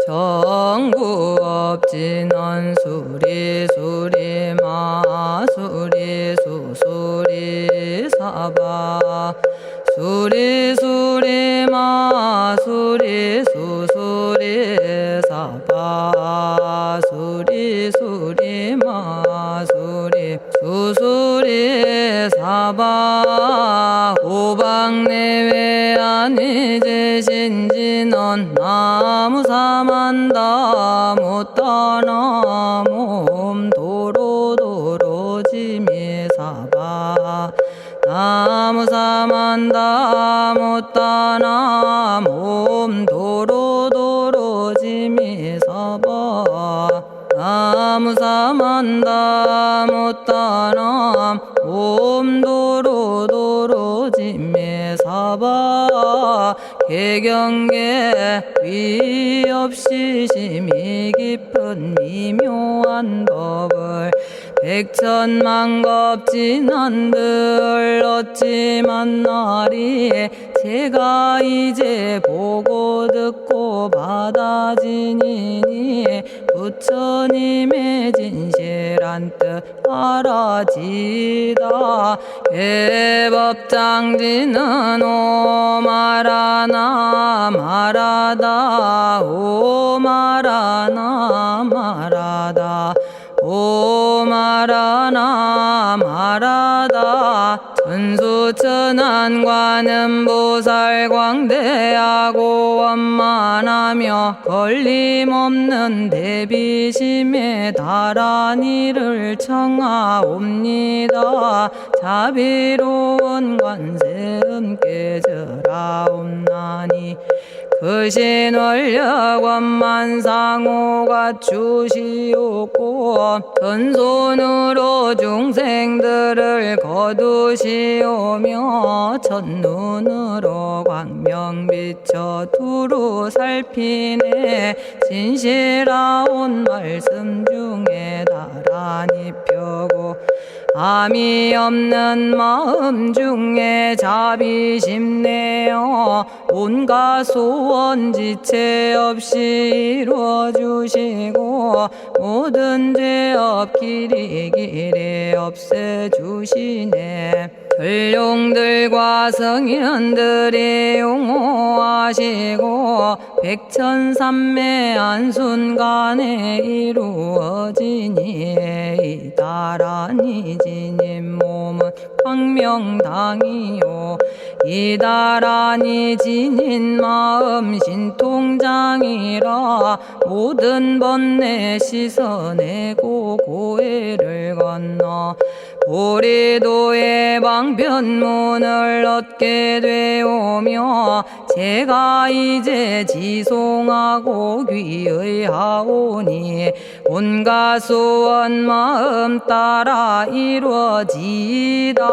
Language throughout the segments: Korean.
정구업진원 수리수리 마수리 수수리 사바 수리수리 마수리 수수리 사바 수리수리 마수리 수수리 사바 오방내외 안이제신진원 나무사만다 못다나 몸도로도로지미사바 나무사만다 못다나 몸도로도로지미사바 나무사만다 못다나 몸도로도로지미사바 개경계 위없이 심히 깊은 미묘한 법을 백천만겁진한들 어찌 만나리 제가 이제 보고 듣고 받아지니니 부처님의 진실한 뜻 알아지다 해법장지는 오마라나 마라다 오마라나 마라다 오마라나 마라다 천수천안관음 보살 광대하고 원만하며 걸림없는 대비심에 달한 이를 청하옵니다. 자비로운 관세음께 절하옵나니 그신원력 원만상호가 주시옵고 전손으로 중생들을 거두시오며 첫눈으로 광명 비쳐 두루 살피네 진실하온 말씀 중에 나란히 펴고 암이 없는 마음 중에 자비심 내어 온갖 소원 지체 없이 이루어주시고 모든 죄업 길이 없애주시네. 전룡들과 성인들이 용호하시고 백천삼매 한순간에 이루어지니 이다라니 지님 몸은 광명당이요 이다라니 지닌 마음 신통장이라 모든 번뇌 씻어내고 고해를 건너 보리도의 방편문을 얻게 되오며 제가 이제 지송하고 귀의하오니 온갖 소원 마음 따라 이루어지다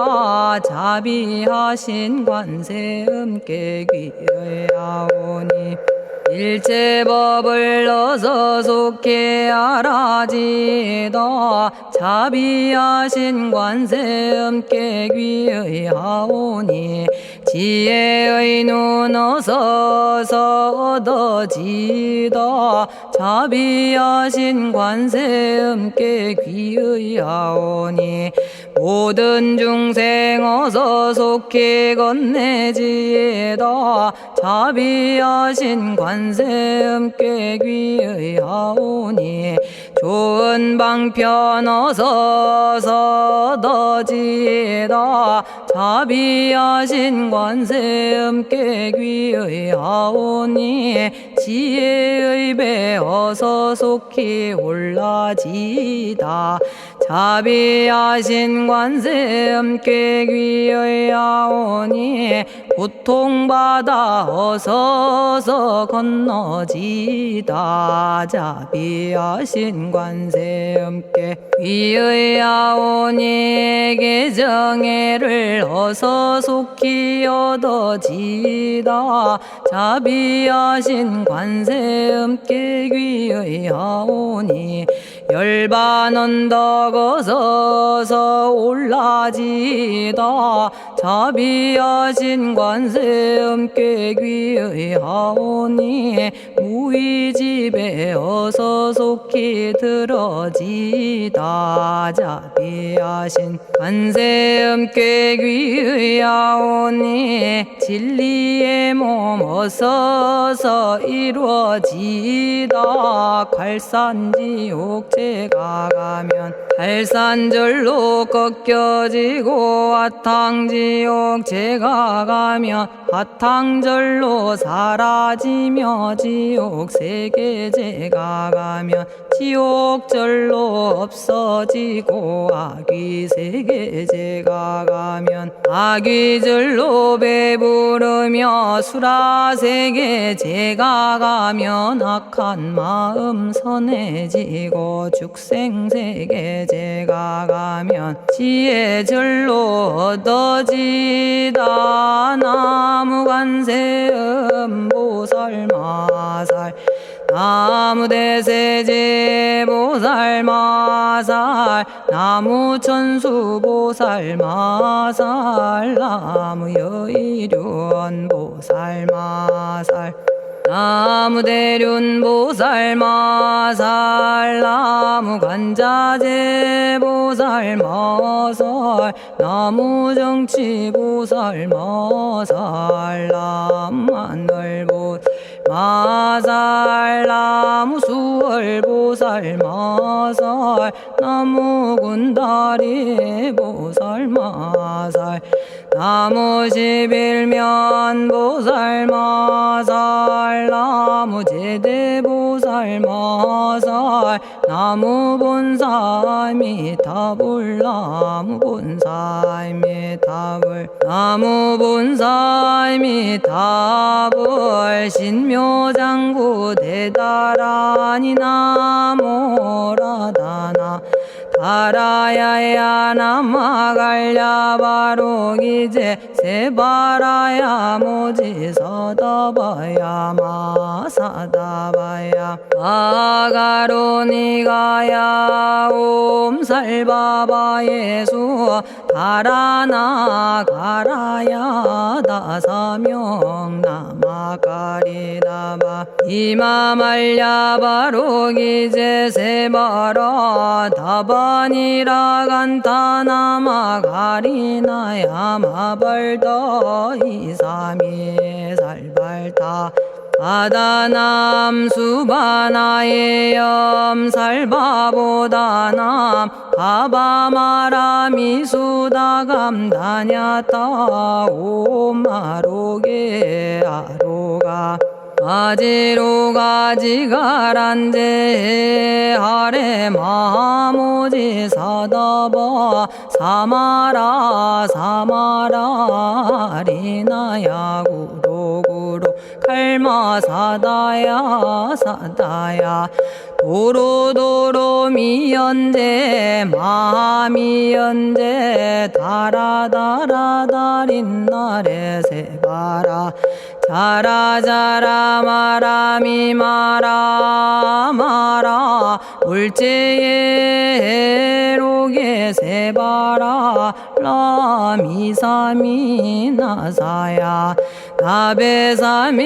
자비하신 관세음께 귀의하오니 일체법을 어서 속히 알아지다 자비하신 관세음께 귀의하오니 지혜의 눈 어서 얻어지다 자비하신 관세음께 귀의하오니 모든 중생 어서 속히 건네지다 자비하신 관세음께 귀의하오니 좋은 방편 어서 얻어지다 자비하신 관세음께 귀의하오니 지혜의 배 어서 속히 올라지다 자비하신 관세음께 귀의하오니 고통받아 어서서 건너지다 자비하신 관세음께 귀의하오니 개정애를 어서 속히 얻어지다 자비하신 관세음께 귀의하오니 열반 언덕 어서서 올라지다 자비하신 관세음께 귀의하오니 무의집에 어서 속히 들어지다. 자비하신 관세음께 귀의하오니 진리의 몸 어서서 이루어지다. 갈산지옥 제가 가면 갈산절로 꺾여지고 화탕지옥 제가 가면 화탕절로 사라지며 지옥 세계 제가 가면 지옥절로 없어지고 아귀 세계 제가 가면 아귀절로 배부르며 수라 세계 제가 가면 악한 마음 선해지고 죽생 세계 제가 가면 지혜절로 얻어지다. 나무관세음 보살마살 나무대세제 보살마살 나무천수 보살마살 나무여의륜 보살마살 나무대륜 보살마살 나무간자재 보살마살 나무정치 보살마살 나무하늘 보살마살 나무수월 보살마살 나무군다리 보살마살 나무십일면 보살마살 나무제대 보살마살 나무본사미타불 나무본사미타불 나무본사미타불 신묘장구 대다라니 나모라다나 다라야야 남아갈야바로기제 세바라야 모지서다바야 마사다바야 아가로니가야 옴살바바예수 다라나 가라야 다사명 나마가리다바 이마말야바로기제 세바라 다바니라 간타나마 가리나야 마발더 이사미 살발타 아다남 수바나의 염살바보다남 바바마라미 수다감다냐타 오마로게 아로가 아지로가지가란제 하레 마모지 사다바 사마라 사마라 리나야 구로구로 칼마 사다야 사다야 도로도로 미연제 마미연제 다라다라다린나레 세바라 자라자라 마라미 마라 마라 울제에 로게 세바라 라미사미 나사야 나베사미사미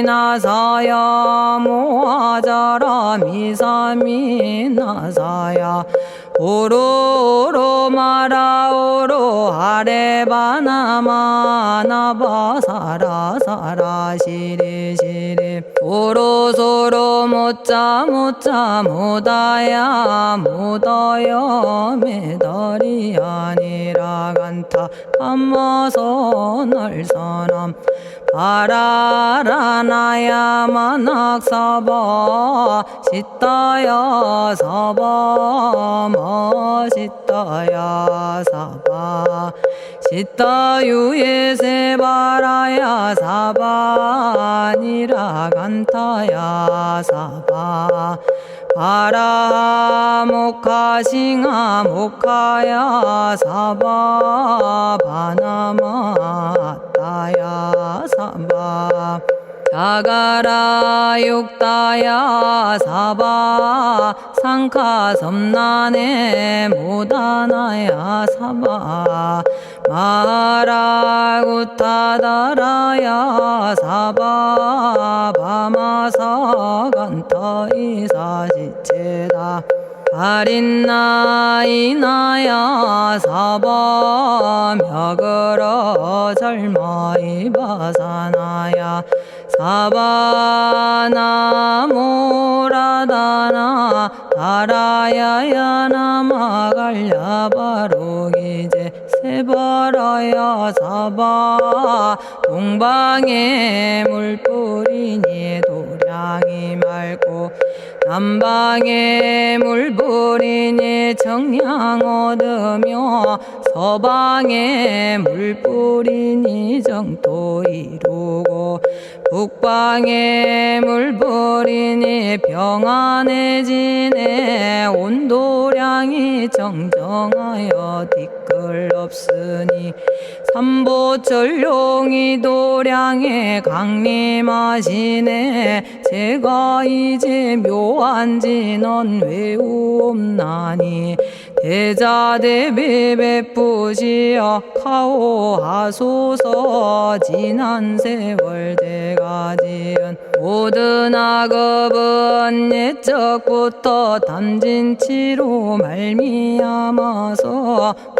나사야 모아자라 미사미 나사야 오로오로 마라오로 아레바나마 나바사라 사라 시리 시리 오로소로 모짜 모짜 모다야 모다야 메달이 아니라 간타 감마서 날선함 바라라나야 만학사바 시타야 사바 마시타야 사바 시타유예 세바라야 사바니라 간타야 사바 바라 모카싱아 모카야 사바 바나마 따야 사바 자가라 육다야 사바 상카 섬나네 모다나야 사바 마라구타다라야 사바바마사간타 이사시체다 아린나이나야 사바며그러 절마이바사나야 사바나모라다나 다라야야 나마갈야바로기제 세바라야 사바 동방에 물뿌리니 도량이 맑고 남방에 물뿌리니 정량 얻으며 서방에 물뿌리니 정토 이루고 북방에 물뿌리니 평안해지네 온도량이 정정하여 뒤끌 없으니 삼보철룡이 도량에 강림하시네 제가 이제 묘한 진언 외우옵나니 대자대비 베푸시어 카오하소서 지난 세월 제가 지은 모든 악업은 옛적부터 담진치로 말미암아서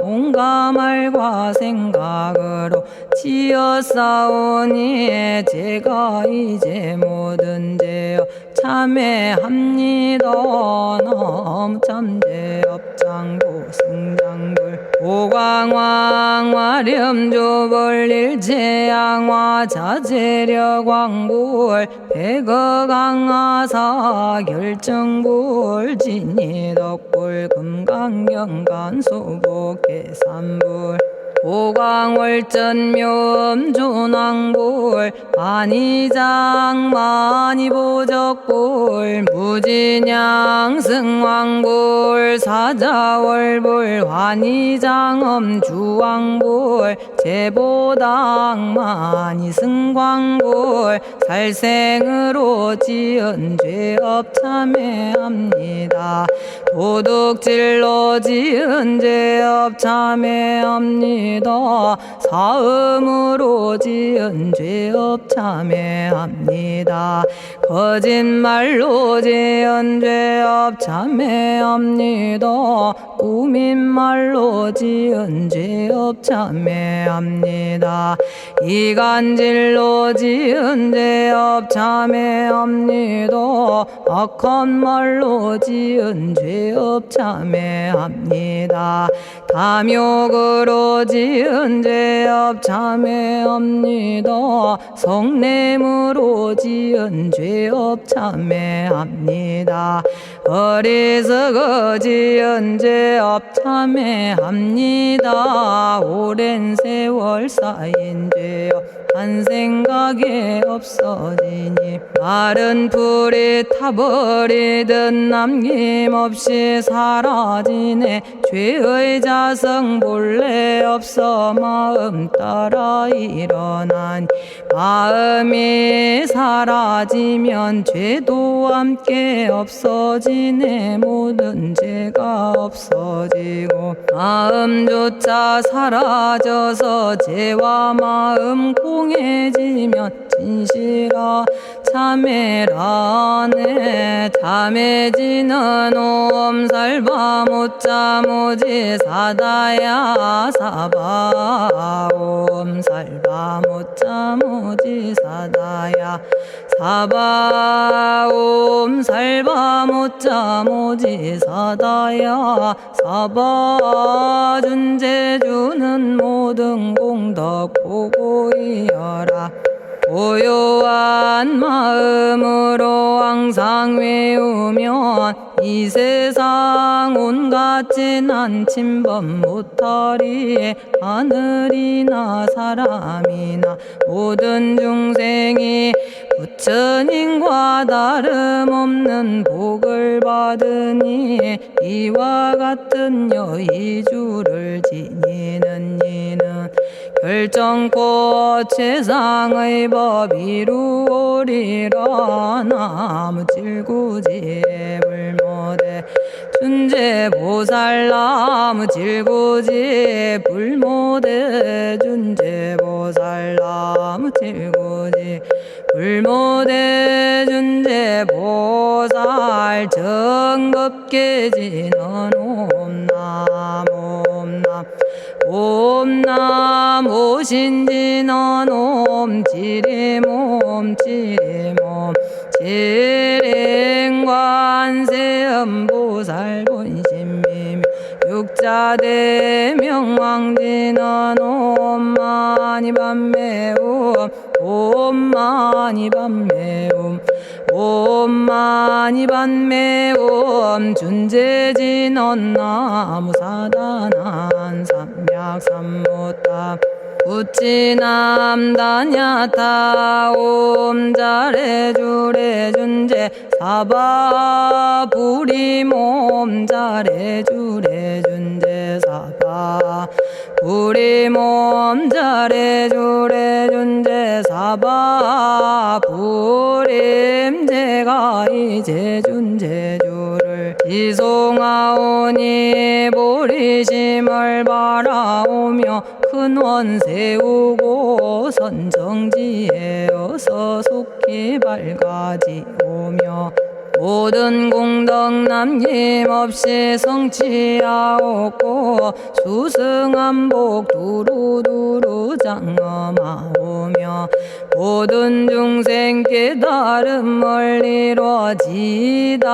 온갖 말과 생각으로 지었사오니 제가 이제 모든 죄여 참회합니다. 너무 참죄업장고 승장불 오광왕 화렴조벌 일체양화 자재력왕불 백어강하사 결정불 진이덕불 금강경간 소복계산불 오광월전묘음존왕불 안이장 만이보적불 무진양승왕불 사자월불 환희장엄 주왕불 제보당 만이승광불 살생으로 지은 죄업 참회합니다. 도둑질로 지은 죄업 참회합니다. 사음으로 지은 죄업 참회합니다. 거짓말로 지은 죄업 참회합니다. 꾸민말로 지은 죄업 참회합니다. 이간질로 지은 죄업 참회합니다. 악한 말로 지은 죄업 참회합니다. 탐욕으로 지은 죄업 참회합니다. 성냄으로 지은 죄업 참회합니다. 어리석어 지은 죄업 참회합니다. 오랜 세월 쌓인 죄업 한 생각에 없어지니 마른 풀이 타버리듯 남김없이 사라지네. 죄의 자성 본래 없어 마음 따라 일어나니 마음이 사라지면 죄도 함께 없어지네. 모든 죄가 없어지고 마음조차 사라져서 죄와 마음 공해지면 진실아 참회라네. 참해지는 옴살바 못자 모지 사다야 사바 옴살바 못자 모지 사다야 사바 옴살바 못자 모지 사다야 사바 준제주는 모든 공덕 보고이여라. 고요한 마음으로 항상 외우면 이 세상 온갖 진한 침범 못하리. 하늘이나 사람이나 모든 중생이 부처님과 다름없는 복을 받으니 이와 같은 여의주를 지니는 이는 결정코 최상의 법 이루오리라. 나무질구지불모대 준제보살나무 질구지 불모대 준제보살나무 질구지 불모대 준제보살 정겁계지는 옴남 옴남 옴남 오신지는 옴지리몸 지리몸 지랭관세음보살 본심미묘 육자대명왕지는 옴마니밤매옴 옴마니밤매옴 옴마니밤매옴 준제진언 나무사다난 삼약삼무타 우치남다냐타 옴자레주레 준제 사바부리몸 자레주레 준제 사바 부리몸 자레주레 준제 사바 부림 제가 이제 준제주를 지송하오니 보리심을 바라오며 큰원 세우고 선정지에 어서 속히 밝아지오며 모든 공덕 남김없이 성취하옵고 수승한복 두루두루 장엄하오며 모든 중생 깨달음을 이루어지다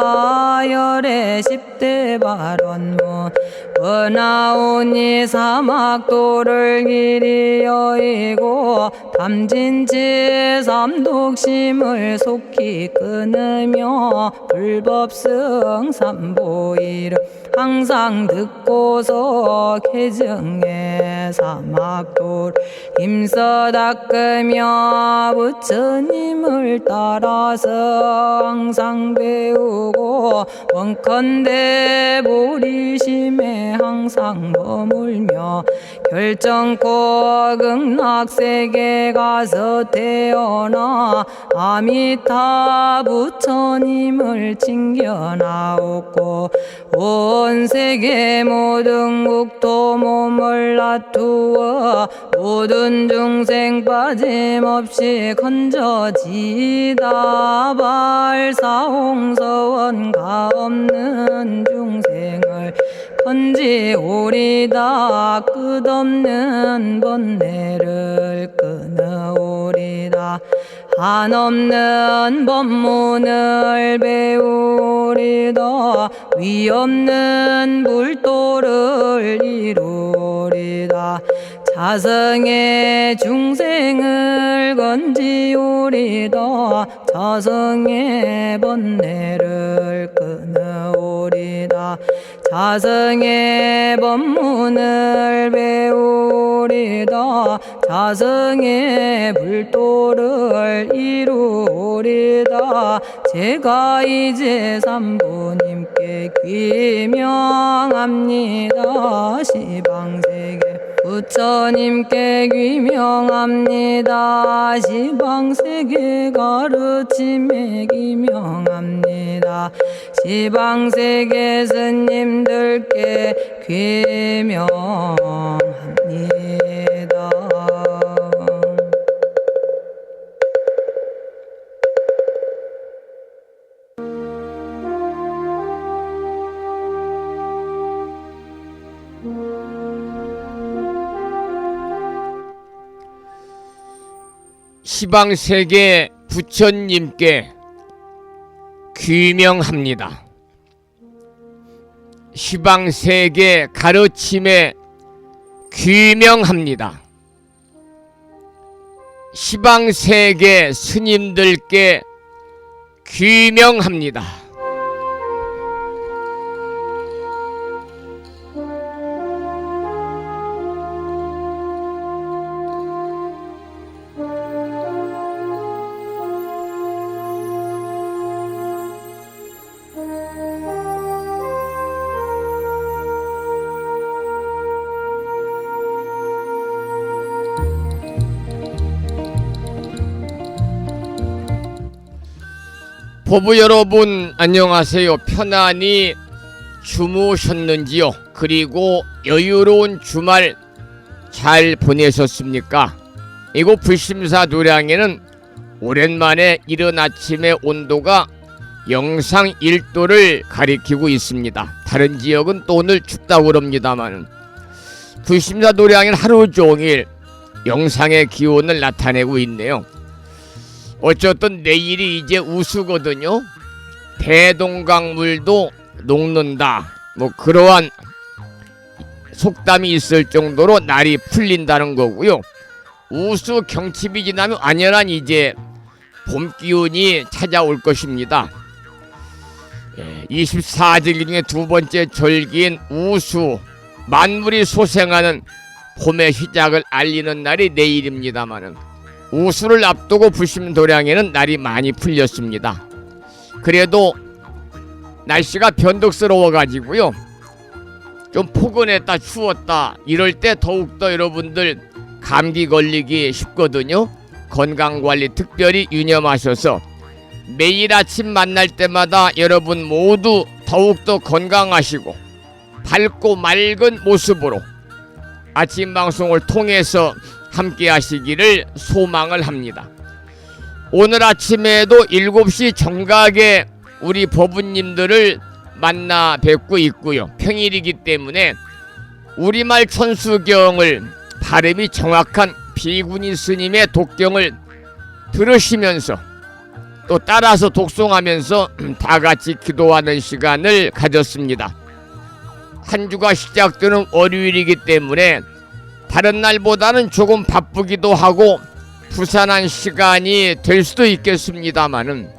열의 10대 발언문 은하오니 사막도를 길이 여의고 담진치 삼독심을 속히 끊으며 불법승 삼보이를 항상 듣고서 개정해 사막도를 힘써 닦으며 부처님을 따라서 항상 배우고 원컨대 보리심에 항상 머물며 결정코 극락세계 가서 태어나 아미타 부처님을 칭견하옵고 온 세계 모든 국토 몸을 놔두어 모든 중생 빠짐없이 건져지다 발사홍서원 가없는 중생을 건지오리다 끝없는 번뇌를 끊어오리다 한없는 법문을 배우리다 위없는 불도를 이루리다 자성의 중생을 건지오리다 자성의 번뇌를 끊어오리다 자성의 법문을 배우리다 자성의 불도를 이루리다 제가 이제 삼부님께 귀명합니다 시방세계 부처님께 귀명합니다 시방세계 가르침에 귀명합니다 시방세계 스님들께 귀명합니다. 시방세계 부처님께 귀명합니다. 시방세계 가르침에 귀명합니다. 시방세계 스님들께 귀명합니다. 보부 여러분 안녕하세요. 편안히 주무셨는지요? 그리고 여유로운 주말 잘 보내셨습니까? 이곳 불심사 노량에는 오랜만에 이른 아침의 온도가 영상 1도를 가리키고 있습니다. 다른 지역은 또 오늘 춥다고 그럽니다만 불심사 노량에는 하루 종일 영상의 기온을 나타내고 있네요. 어쨌든 내일이 이제 우수거든요. 대동강물도 녹는다. 뭐 그러한 속담이 있을 정도로 날이 풀린다는 거고요. 우수 경칩이 지나면 완연한 이제 봄 기운이 찾아올 것입니다. 24절 중에 두 번째 절기인 우수, 만물이 소생하는 봄의 시작을 알리는 날이 내일입니다마는 우수를 앞두고 불심도량에는 날이 많이 풀렸습니다. 그래도 날씨가 변덕스러워 가지고요, 좀 포근했다 추웠다 이럴 때 더욱더 여러분들 감기 걸리기 쉽거든요. 건강관리 특별히 유념하셔서 매일 아침 만날 때마다 여러분 모두 더욱더 건강하시고 밝고 맑은 모습으로 아침 방송을 통해서 함께 하시기를 소망을 합니다. 오늘 아침에도 7시 정각에 우리 법우님들을 만나 뵙고 있고요. 평일이기 때문에 우리말 천수경을 발음이 정확한 비구니 스님의 독경을 들으시면서 또 따라서 독송하면서 다 같이 기도하는 시간을 가졌습니다. 한 주가 시작되는 월요일이기 때문에 다른 날보다는 조금 바쁘기도 하고 부산한 시간이 될 수도 있겠습니다마는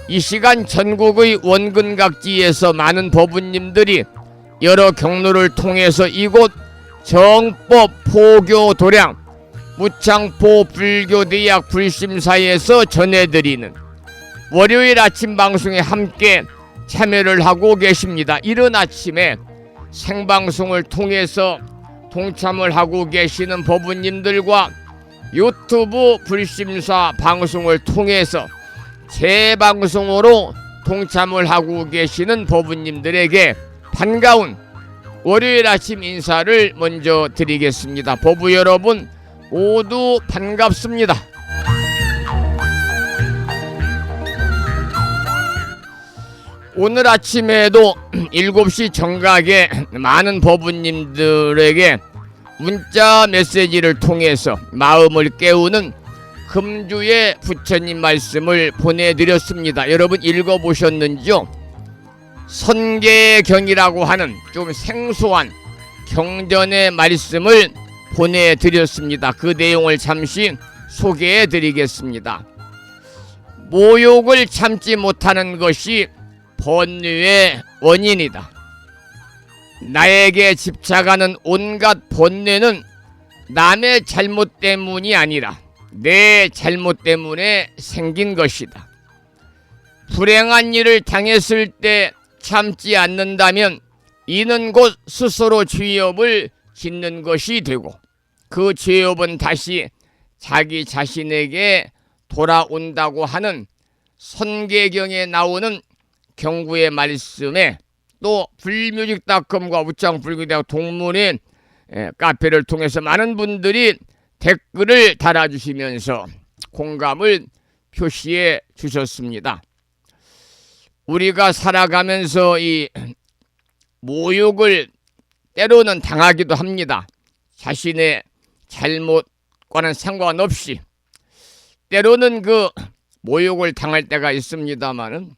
이 시간 전국의 원근각지에서 많은 법우님들이 여러 경로를 통해서 이곳 정법 포교 도량 무창포 불교대학 불심사에서 전해드리는 월요일 아침 방송에 함께 참여를 하고 계십니다. 이른 아침에 생방송을 통해서 동참을 하고 계시는 법우님들과 유튜브 불심사 방송을 통해서 재방송으로 동참을 하고 계시는 법우님들에게 반가운 월요일 아침 인사를 먼저 드리겠습니다. 법우 여러분 모두 반갑습니다. 오늘 아침에도 7시 정각에 많은 법우님들에게 문자 메시지를 통해서 마음을 깨우는 금주의 부처님 말씀을 보내드렸습니다. 여러분 읽어보셨는지요? 선계경이라고 하는 좀 생소한 경전의 말씀을 보내드렸습니다. 그 내용을 잠시 소개해드리겠습니다. 모욕을 참지 못하는 것이 번뇌의 원인이다. 나에게 집착하는 온갖 번뇌는 남의 잘못 때문이 아니라 내 잘못 때문에 생긴 것이다. 불행한 일을 당했을 때 참지 않는다면 이는 곧 스스로 죄업을 짓는 것이 되고 그 죄업은 다시 자기 자신에게 돌아온다고 하는 선계경에 나오는 경구의 말씀에 또 불뮤직닷컴과 우창불교대학 동문회 카페를 통해서 많은 분들이 댓글을 달아주시면서 공감을 표시해 주셨습니다. 우리가 살아가면서 이 모욕을 때로는 당하기도 합니다. 자신의 잘못과는 상관없이 때로는 그 모욕을 당할 때가 있습니다만은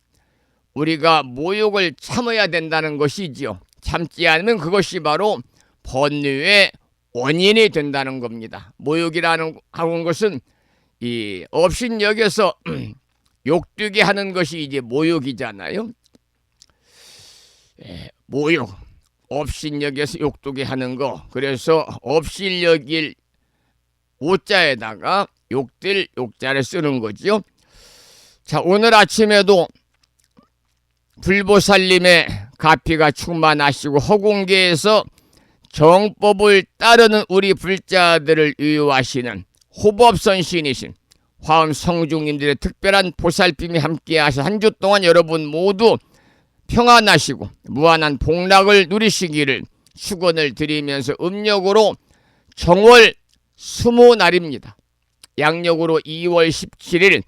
우리가 모욕을 참아야 된다는 것이지요. 참지 않으면 그것이 바로 번뇌의 원인이 된다는 겁니다. 모욕이라는 것은 이 업신여겨서 욕되게 하는 것이 이제 모욕이잖아요. 모욕, 업신여겨서 욕되게 하는 거. 그래서 업신여길 오자에다가 욕될 욕자를 쓰는 거죠. 자, 오늘 아침에도 불보살님의 가피가 충만하시고 허공계에서 정법을 따르는 우리 불자들을 유효하시는 호법선신이신 화엄 성중님들의 특별한 보살핌이 함께하셔 한 주 동안 여러분 모두 평안하시고 무한한 복락을 누리시기를 축원을 드리면서 음력으로 정월 20날입니다. 양력으로 2월 17일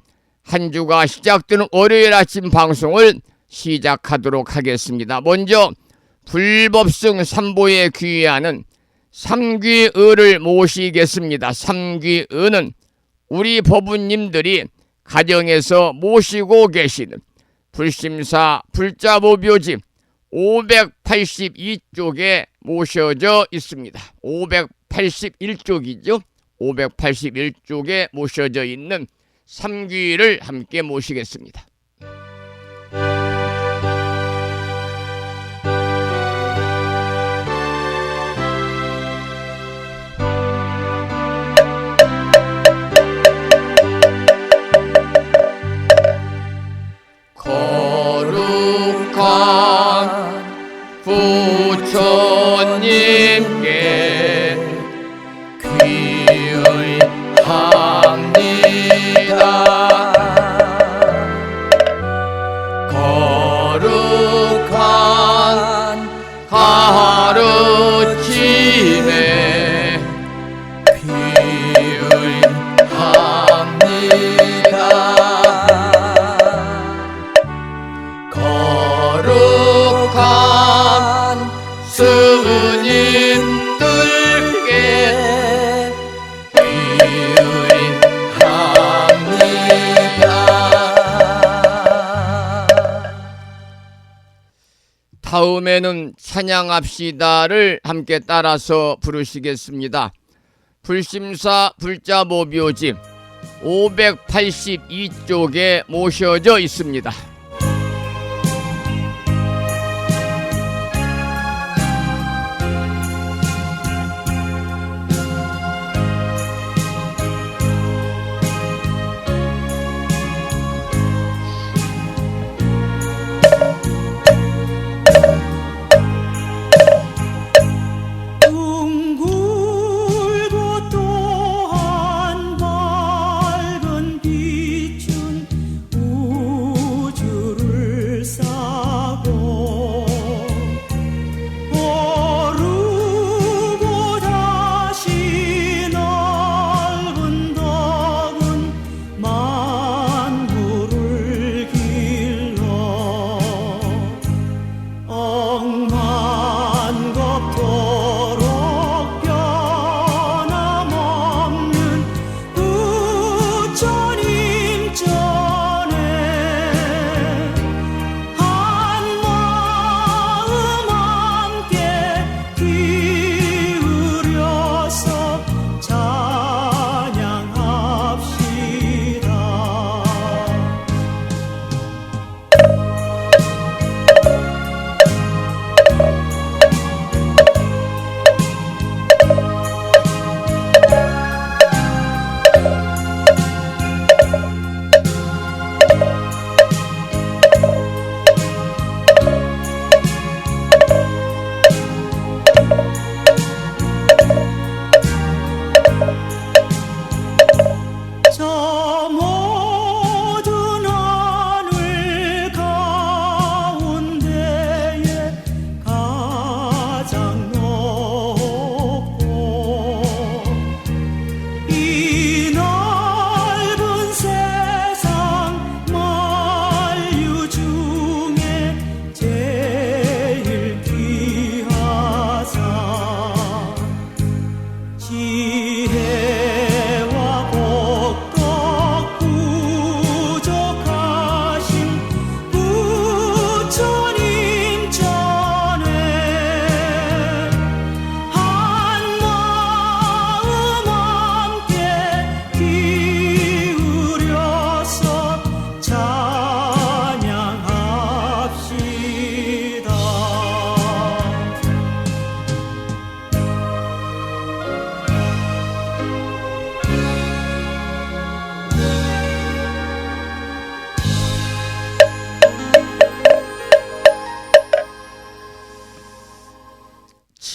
한 주가 시작되는 월요일 아침 방송을 시작하도록 하겠습니다. 먼저 불법승 삼보에 귀의하는 삼귀의를 모시겠습니다. 삼귀의는 우리 법우님들이 가정에서 모시고 계시는 불심사 불자보묘지 582쪽에 모셔져 있습니다. 581쪽이죠. 581쪽에 모셔져 있는 삼귀를 함께 모시겠습니다. 거룩한 부처님께 귀의합니다. 거룩한 가르침에 귀의합니다. 거룩한 스님들께 다음에는 찬양합시다를 함께 따라서 부르시겠습니다. 불심사 불자보묘지 582쪽에 모셔져 있습니다.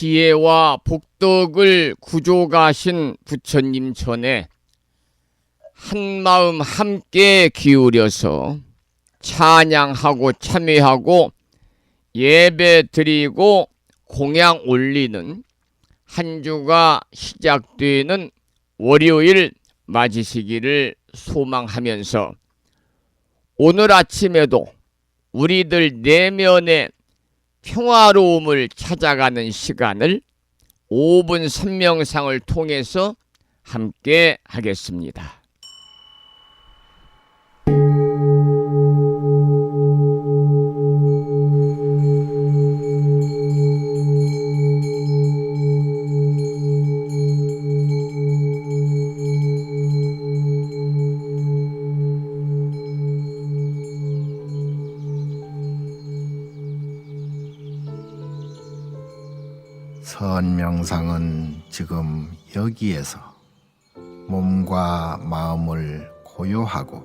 지혜와 복덕을 구족하신 부처님 전에 한마음 함께 기울여서 찬양하고 참회하고 예배 드리고 공양 올리는 한 주가 시작되는 월요일 맞으시기를 소망하면서 오늘 아침에도 우리들 내면의 평화로움을 찾아가는 시간을 5분 선명상을 통해서 함께 하겠습니다. 선명상은 지금 여기에서 몸과 마음을 고요하고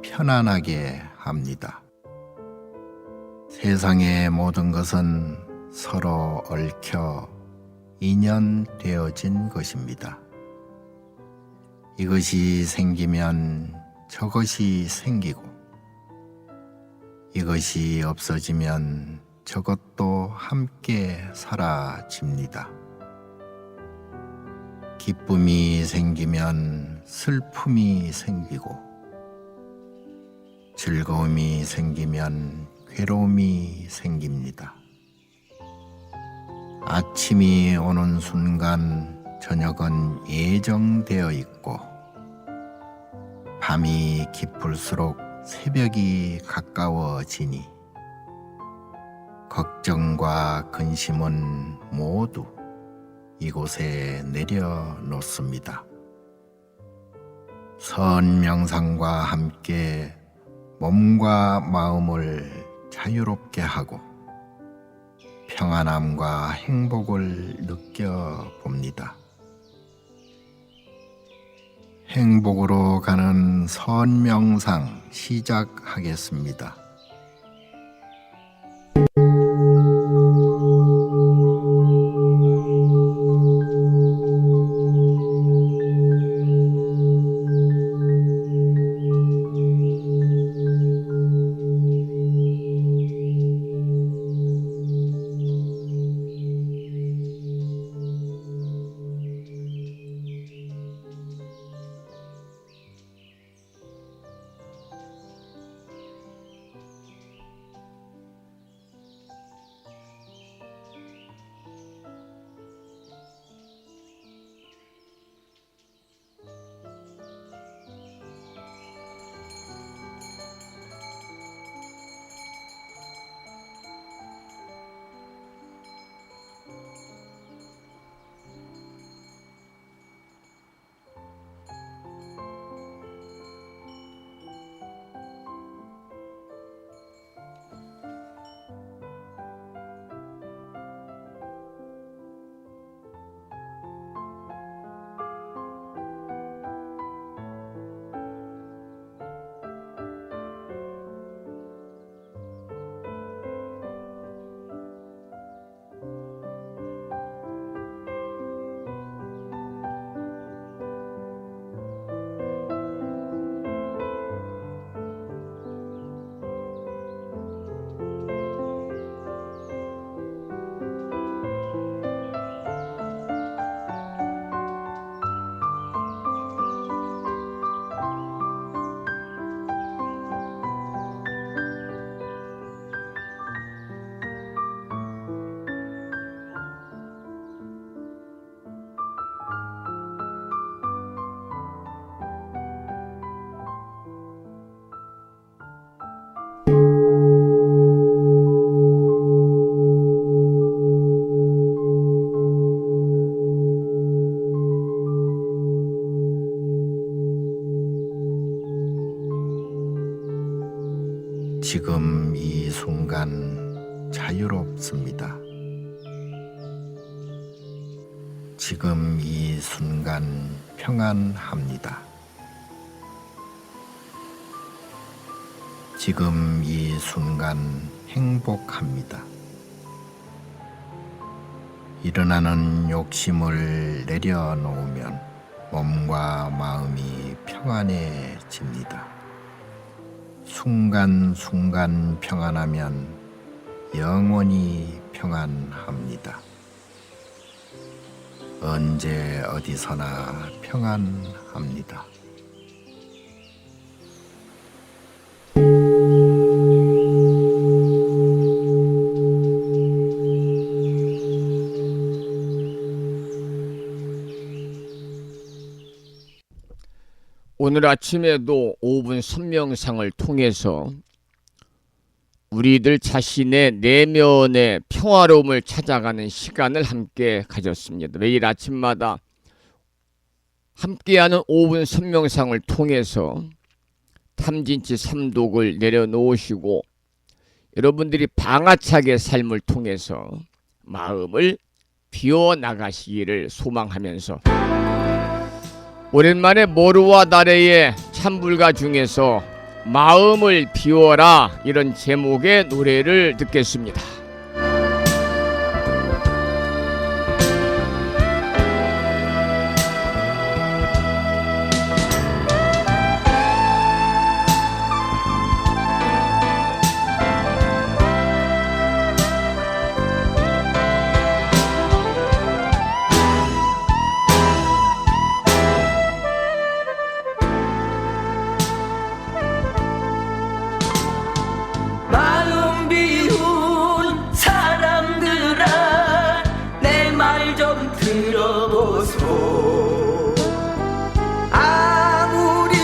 편안하게 합니다. 세상의 모든 것은 서로 얽혀 인연되어진 것입니다. 이것이 생기면 저것이 생기고, 이것이 없어지면 저것도 함께 사라집니다. 기쁨이 생기면 슬픔이 생기고, 즐거움이 생기면 괴로움이 생깁니다. 아침이 오는 순간 저녁은 예정되어 있고, 밤이 깊을수록 새벽이 가까워지니 걱정과 근심은 모두 이곳에 내려놓습니다. 선명상과 함께 몸과 마음을 자유롭게 하고 평안함과 행복을 느껴봅니다. 행복으로 가는 선명상 시작하겠습니다. 지금 이 순간 자유롭습니다. 지금 이 순간 평안합니다. 지금 이 순간 행복합니다. 일어나는 욕심을 내려놓으면 몸과 마음이 평안해집니다. 순간순간 평안하면 영원히 평안합니다. 언제 어디서나 평안합니다. 오늘 아침에도 5분 선명상을 통해서 우리들 자신의 내면의 평화로움을 찾아가는 시간을 함께 가졌습니다. 매일 아침마다 함께하는 5분 선명상을 통해서 탐진치 삼독을 내려놓으시고 여러분들이 방아차게 삶을 통해서 마음을 비워나가시기를 소망하면서 오랜만에 모루와 다래의 찬불가 중에서 마음을 비워라 이런 제목의 노래를 듣겠습니다. 마음 비운 사람들아 내 말 좀 들어보소. 아무리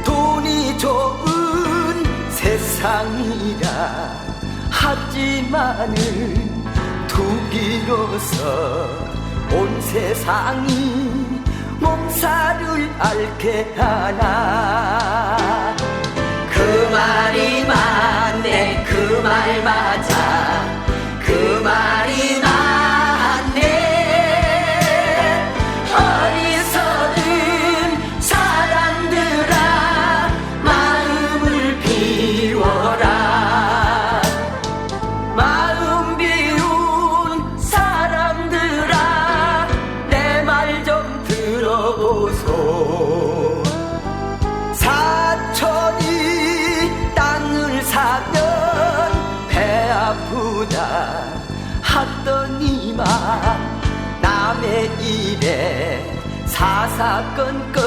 돈이 좋은 세상이라 하지만은 투기로서 온 세상이 몸살을 앓게 하나. 그 말이 맞네, 그 말 맞아, 그 말이 맞네. 어리석은 사람들아 마음을 비워라. 마음 비운 사람들아 내 말 좀 들어보소. 사촌이 땅을 사면 배 아프다 하더니만 남의 일에 사사건건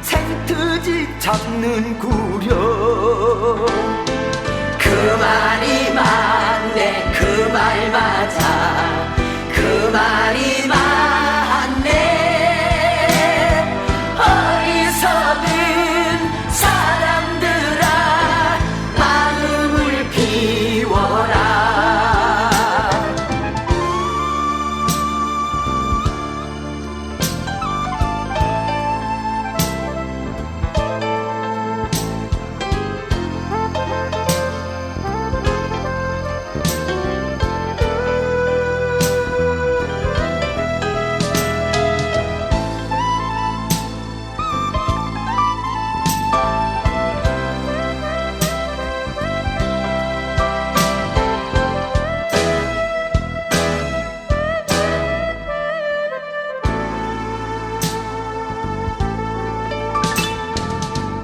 생트집 잡는구려. 그 말이 맞네, 그 말 맞아, 그 말이 맞네. 어리석은 사람들아 마음을 비워라.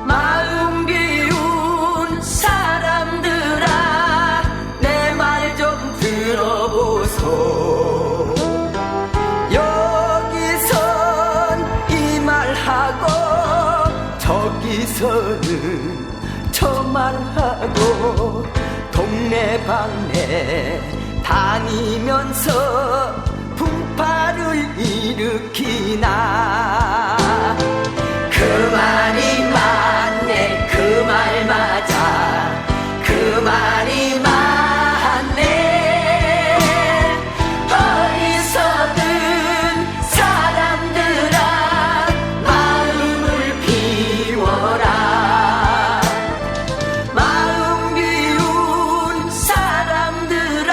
마음 비운 사람들아 내 말 좀 들어보소. 여기선 이 말하고 저기서는 저 말하고 동네방네 다니면서 분파를 일으키나. 그 말이 맞네, 그 말 맞아, 그 말이 맞네. 어리석은 사람들아 마음을 비워라. 마음 비운 사람들아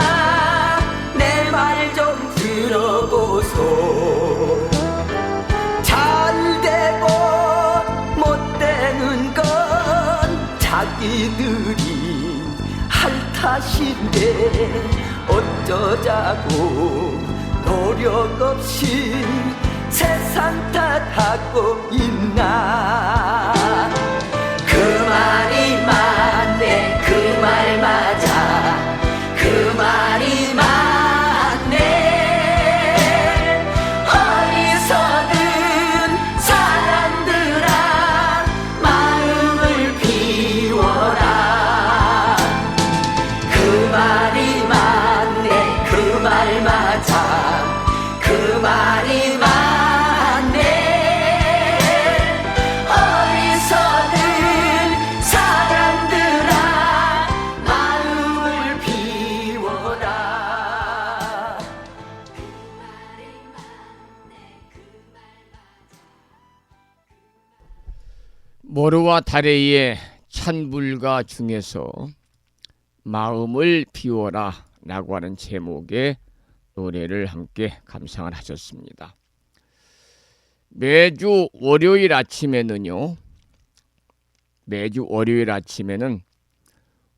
내 말 좀 들어보소. 잘 되고 못 되는 건 자기들이 할 탓인데 어쩌자고 노력 없이 세상 탓하고 있나. 그 말이 맞네, 그 말 맞아, 모르와 다레이의 찬불가 중에서 마음을 비워라 라고 하는 제목의 노래를 함께 감상을 하셨습니다. 매주 월요일 아침에는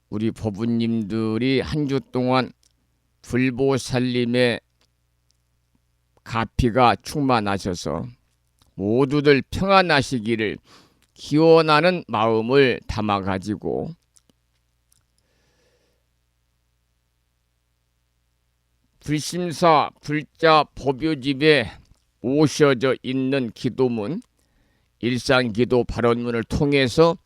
우리 법우님들이 한 주 동안 불보살님의 가피가 충만하셔서 모두들 평안하시기를 기원하는 마음을 담아가지고 불심사 불자 법요집에 오셔져 있는 기도문, 일상기도 발언문을 통해서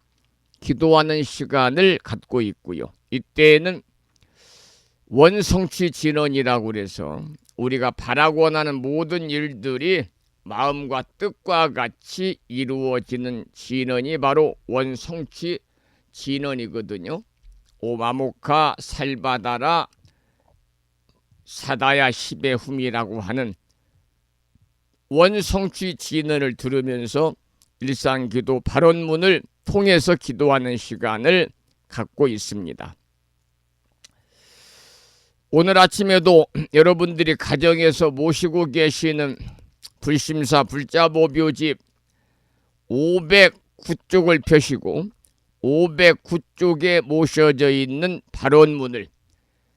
기도하는 시간을 갖고 있고요. 이때에는 원성취 진언이라고 그래서 우리가 바라고 원하는 모든 일들이 마음과 뜻과 같이 이루어지는 진언이 바로 원성취 진언이거든요. 오마모카 살바다라 사다야 시베훔이라고 하는 원성취 진언을 들으면서 일상기도 발언문을 통해서 기도하는 시간을 갖고 있습니다. 오늘 아침에도 여러분들이 가정에서 모시고 계시는 불심사 불자보묘집 509쪽을 펴시고 509쪽에 모셔져 있는 발언문을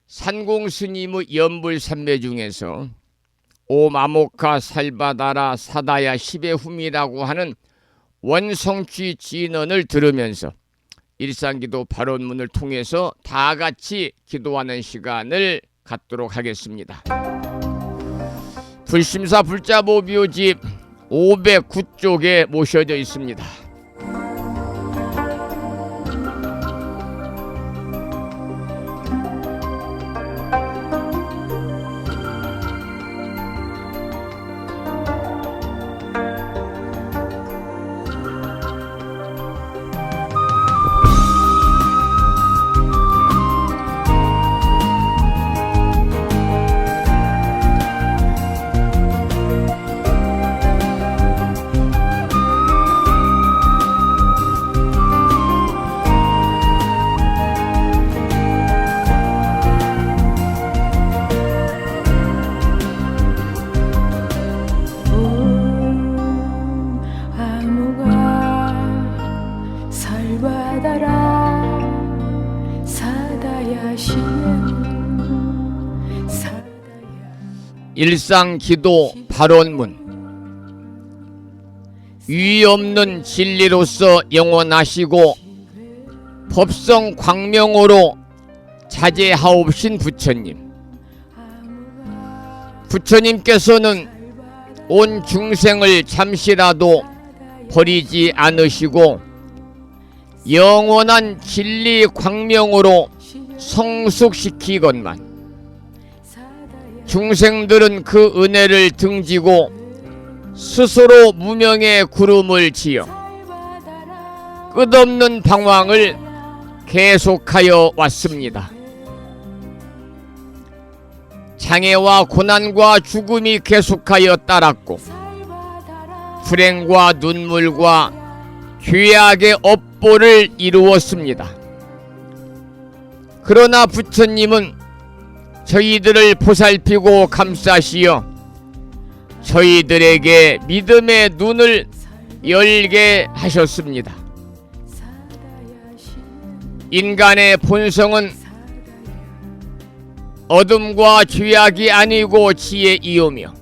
산공스님의 연불삼매 중에서 오마모카 살바다라 사다야 시베훔이라고 하는 원성취 진언을 들으면서 일상기도 발언문을 통해서 다 같이 기도하는 시간을 갖도록 하겠습니다. 불심사 불자보묘집 509쪽에 모셔져 있습니다. 일상기도 발언문. 유의 없는 진리로서 영원하시고 법성 광명으로 자제하옵신 부처님. 부처님께서는 온 중생을 잠시라도 버리지 않으시고 영원한 진리 광명으로 성숙시키건만 중생들은 그 은혜를 등지고 스스로 무명의 구름을 지어 끝없는 방황을 계속하여 왔습니다. 장애와 고난과 죽음이 계속하여 따랐고 불행과 눈물과 죄악의 업보를 이루었습니다. 그러나 부처님은 저희들을 보살피고 감싸시어 저희들에게 믿음의 눈을 열게 하셨습니다. 인간의 본성은 어둠과 죄악이 아니고 지혜이오며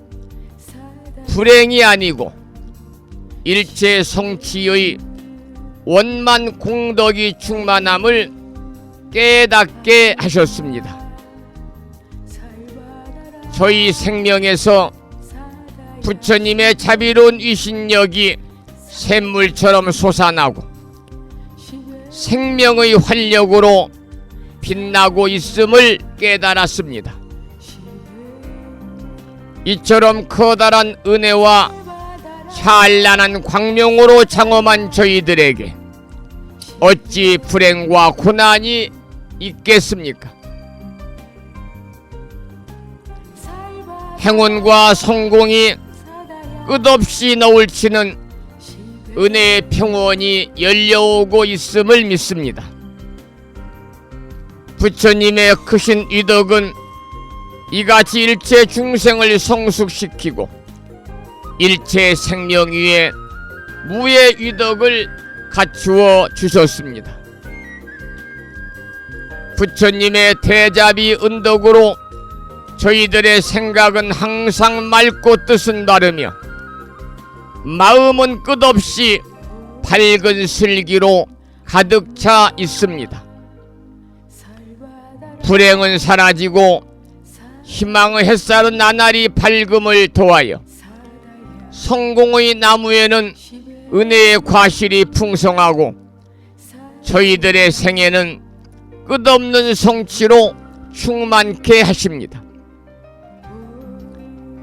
불행이 아니고 일체 성취의 원만 공덕이 충만함을 깨닫게 하셨습니다. 저희 생명에서 부처님의 자비로운 위신력이 샘물처럼 솟아나고 생명의 활력으로 빛나고 있음을 깨달았습니다. 이처럼 커다란 은혜와 찬란한 광명으로 장엄한 저희들에게 어찌 불행과 고난이 있겠습니까? 행운과 성공이 끝없이 너울치는 은혜의 평원이 열려오고 있음을 믿습니다. 부처님의 크신 위덕은 이같이 일체 중생을 성숙시키고 일체 생명 위에 무의 위덕을 갖추어 주셨습니다. 부처님의 대자비 은덕으로 저희들의 생각은 항상 맑고 뜻은 바르며 마음은 끝없이 밝은 슬기로 가득 차 있습니다. 불행은 사라지고 희망의 햇살은 나날이 밝음을 도하여 성공의 나무에는 은혜의 과실이 풍성하고 저희들의 생애는 끝없는 성취로 충만케 하십니다.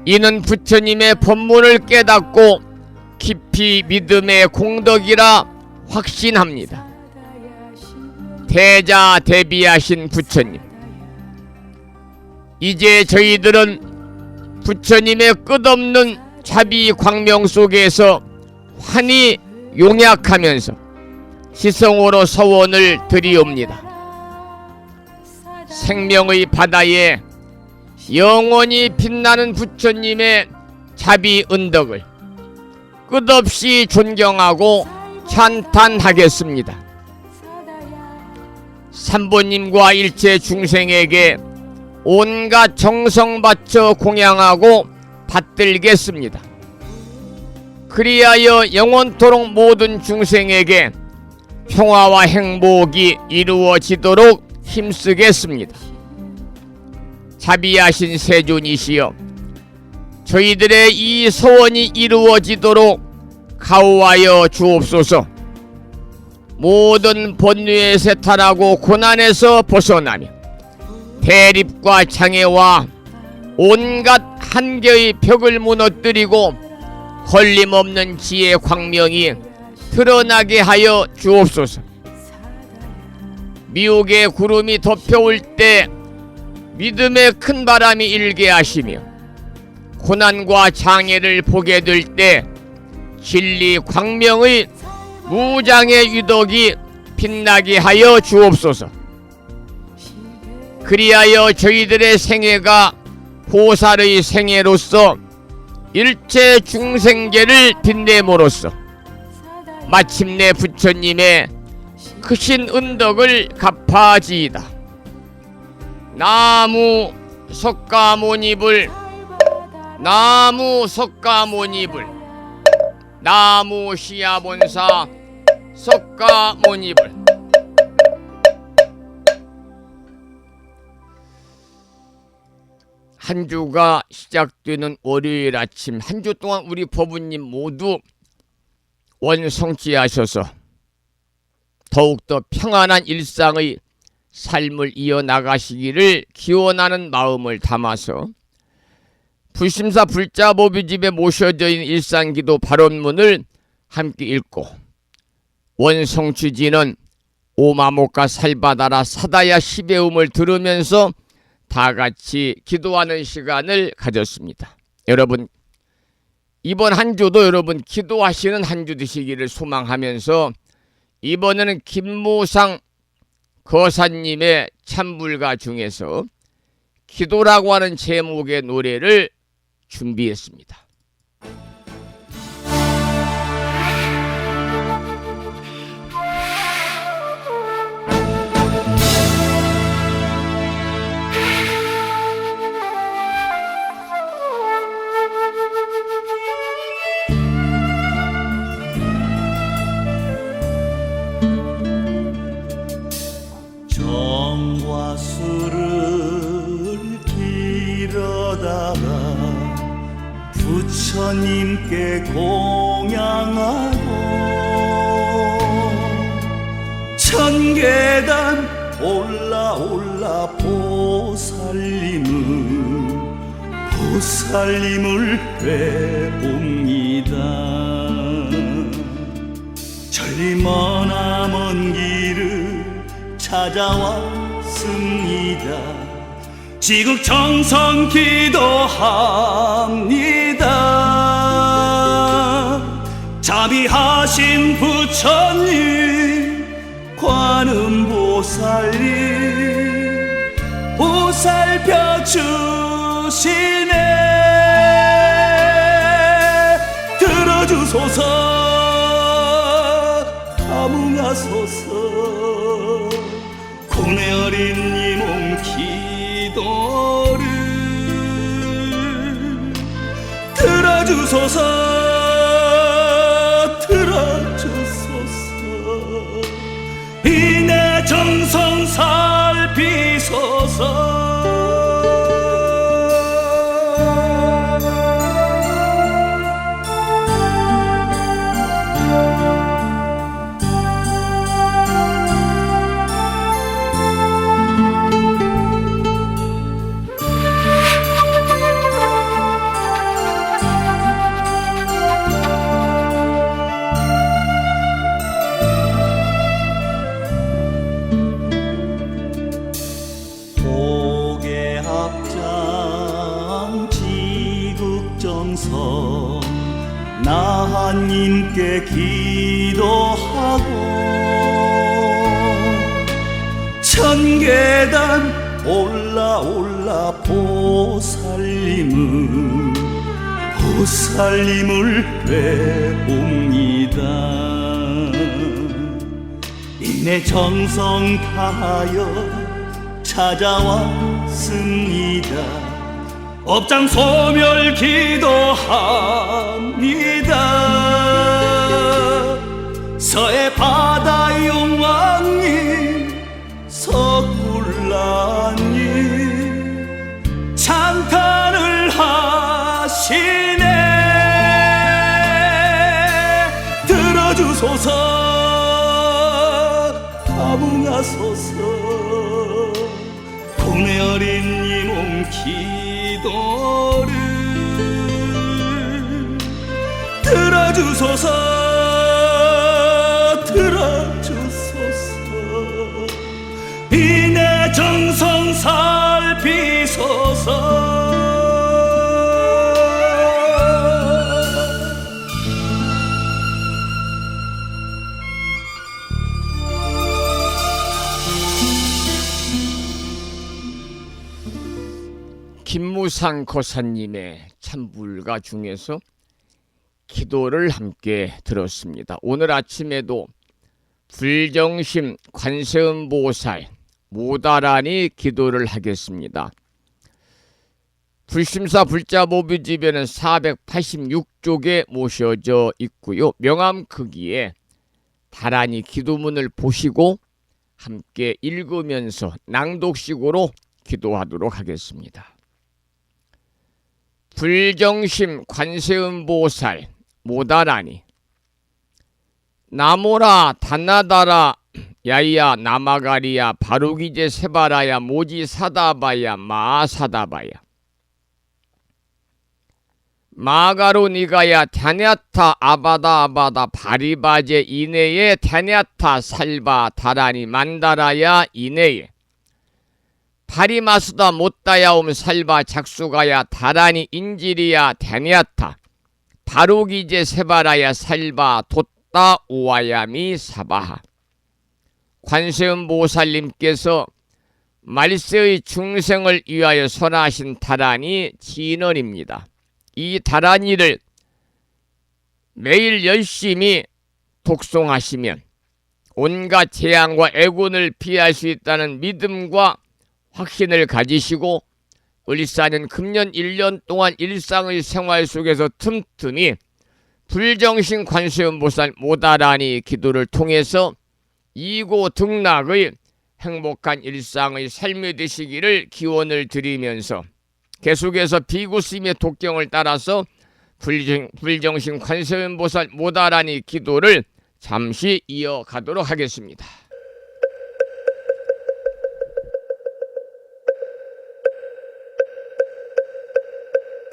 이는 부처님의 법문을 깨닫고 깊이 믿음의 공덕이라 확신합니다. 대자대비하신 부처님, 이제 저희들은 부처님의 끝없는 자비 광명 속에서 환히 용약하면서 지성으로 서원을 드리옵니다. 생명의 바다에 영원히 빛나는 부처님의 자비 은덕을 끝없이 존경하고 찬탄하겠습니다. 삼보님과 일체 중생에게 온갖 정성 바쳐 공양하고 받들겠습니다. 그리하여 영원토록 모든 중생에게 평화와 행복이 이루어지도록 힘쓰겠습니다. 자비하신 세존이시여, 저희들의 이 소원이 이루어지도록 가호하여 주옵소서. 모든 번뇌에 세탈하고 고난에서 벗어나며 대립과 장애와 온갖 한계의 벽을 무너뜨리고 걸림없는 지혜 광명이 드러나게 하여 주옵소서. 미혹의 구름이 덮여올 때 믿음의 큰 바람이 일게 하시며 고난과 장애를 보게 될 때 진리 광명의 무장의 유덕이 빛나게 하여 주옵소서. 그리하여 저희들의 생애가 보살의 생애로서 일체 중생계를 빛냄으로써 마침내 부처님의 크신 은덕을 갚아지이다. 나무 석가모니불, 나무 석가모니불, 나무 시야본사 석가모니불. 한 주가 시작되는 월요일 아침, 한 주 동안 우리 법우님 모두 원성취하셔서 더욱더 평안한 일상의 삶을 이어나가시기를 기원하는 마음을 담아서 불심사 불자보비집에 모셔져 있는 일상기도 발언문을 함께 읽고 원성취지는 오마모카 살바다라 사다야 시배움을 들으면서 다같이 기도하는 시간을 가졌습니다. 여러분, 이번 한 주도 여러분 기도하시는 한 주 되시기를 소망하면서 이번에는 김무상 거사님의 찬불가 중에서 기도라고 하는 제목의 노래를 준비했습니다. 정과 술을 길어다가 부처님께 공양하고 천계단 올라 보살님을 뵈옵니다. 저리 머나먼 길을 찾아왔습니다. 지극정성 기도합니다. 자비하신 부처님 관음보살님 보살펴 주시네. 들어주소서 감응하소서 고뇌 어린 이 몸 기도를 들어주소서 들어주소서 이내 정성 살피소서. 지국정성 나한님께 기도하고 천계단 올라 보살님을 뵈옵니다. 이내 정성 다하여 찾아왔습니다. 업장 소멸 기도합니다. 서해 바다 용왕님 석굴라님 찬탄을 하시네. 들어주소서 감응하소서 고뇌 어린 이 몸 기도를 들어주소서 이내 정성 살피소서. 김무상 거사님의 참불가 중에서 기도를 함께 들었습니다. 오늘 아침에도 불정심 관세음보살 모다라니 기도를 하겠습니다. 불심사 불자보비집에는 486쪽에 모셔져 있고요. 명암 크기에 다란이 기도문을 보시고 함께 읽으면서 낭독식으로 기도하도록 하겠습니다. 불정심 관세음보살 모다라니 나모라 단나다라 야이야 나마가리야 바루기제 세바라야 모지사다바야 마사다바야 마가로니가야 타냐타 아바다 바리바제 이내에 타냐타 살바 다라니 만다라야 이내에 파리마수다 못다야옴 살바 작수가야 다라니 인지리야 타냐타 바루기제 세바라야 살바 돛다 오와야미 사바하. 관세음보살님께서 말세의 중생을 위하여 선하신 다란이 진언입니다. 이 다란이를 매일 열심히 독송하시면 온갖 재앙과 애군을 피할 수 있다는 믿음과 확신을 가지시고 을사년 금년 1년 동안 일상의 생활 속에서 틈틈이 불정신 관세음보살 모다라니 기도를 통해서 이고 등락의 행복한 일상의 삶이 되시기를 기원을 드리면서 계속해서 비구스님의 독경을 따라서 불정신 관세음보살 모다라니 기도를 잠시 이어가도록 하겠습니다.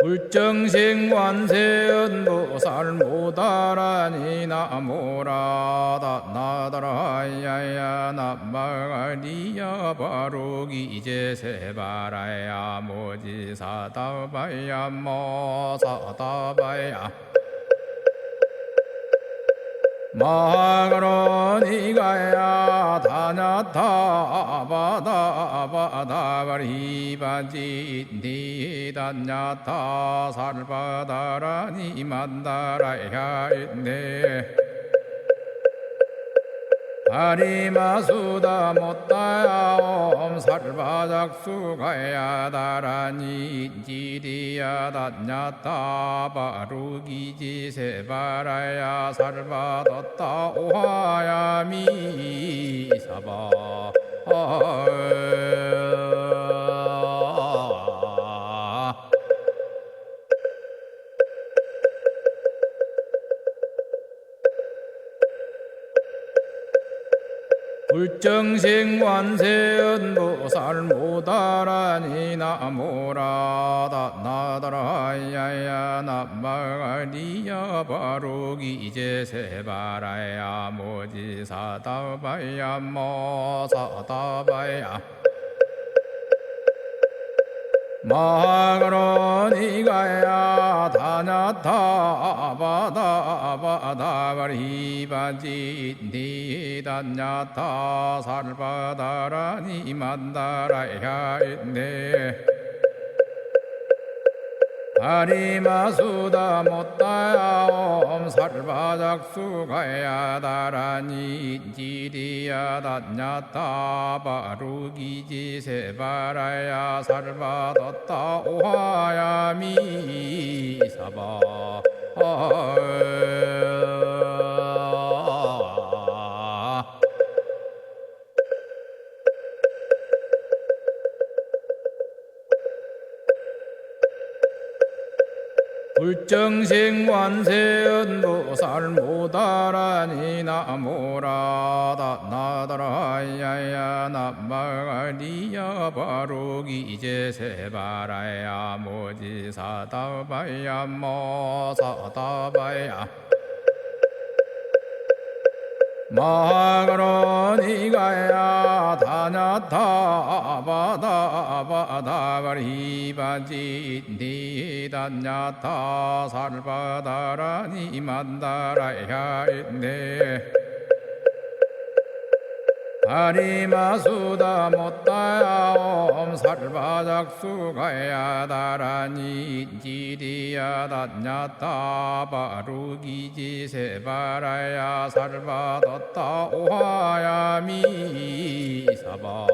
불정신 관세음보살 모다라니 나모라다 나다라야야 나마가리야 바루기제 세바라야 모지사다바야 모사다바야 마그로니가야 다냐타 바다바다바리바지 니단냐타 살바다라니 만다라야 있네 아리마수다 못다야 살바작수가야 다라니 지리야 단냐타 바루기지 세바라야 살바뒀다 오하야미 사바 불정생관세음보살 모다라니 나모라다 나다라야야 나마가리야 바로기제 세바라야 모지사다바야 모사다바야 마그로니가야 다냐타 바다바다바리바지 니단냐타 살바다라니 만다라야 있네 아리마수다 못다야 살바작수가야 다라니 지리야 단냐타 바루기지 세바라야 살바뒀다 오하야미 사바 불정생관세음보살 모다라니 나모라다 나다라야야 나마가리야 바로기제 세바라야 모지사다바야 모사다바야 마그로니가야 다냐타 바다바다바리바지 니단냐타 살바다라니 만다라야 있네 아리마수다 못다야 살바작수가야 다라니 지리야 단냐타 바루기지 세바라야 살바뒀다 오하야미 사바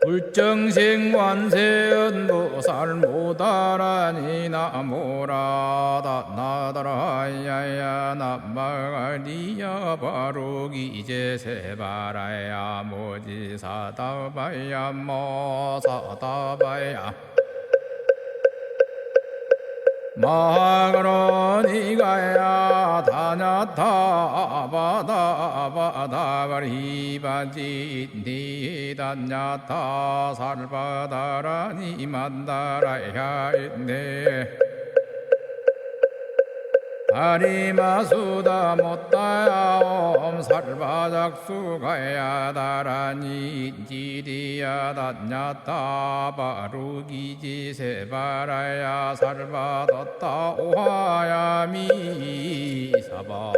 불정생관세음보살 모다라니 나모라다 나다라야야 나마가리야 바로기제 세바라야 모지사다바야 모사다바야 마그로니가야 다냐타 바다바다바리바지 니단냐타 살바다라니 만다라야 있네 아리마수다 못다야 살바작수가야 다라니 지리야 단냐타 바루기지 세바라야 살바뒀다 오하야미 사바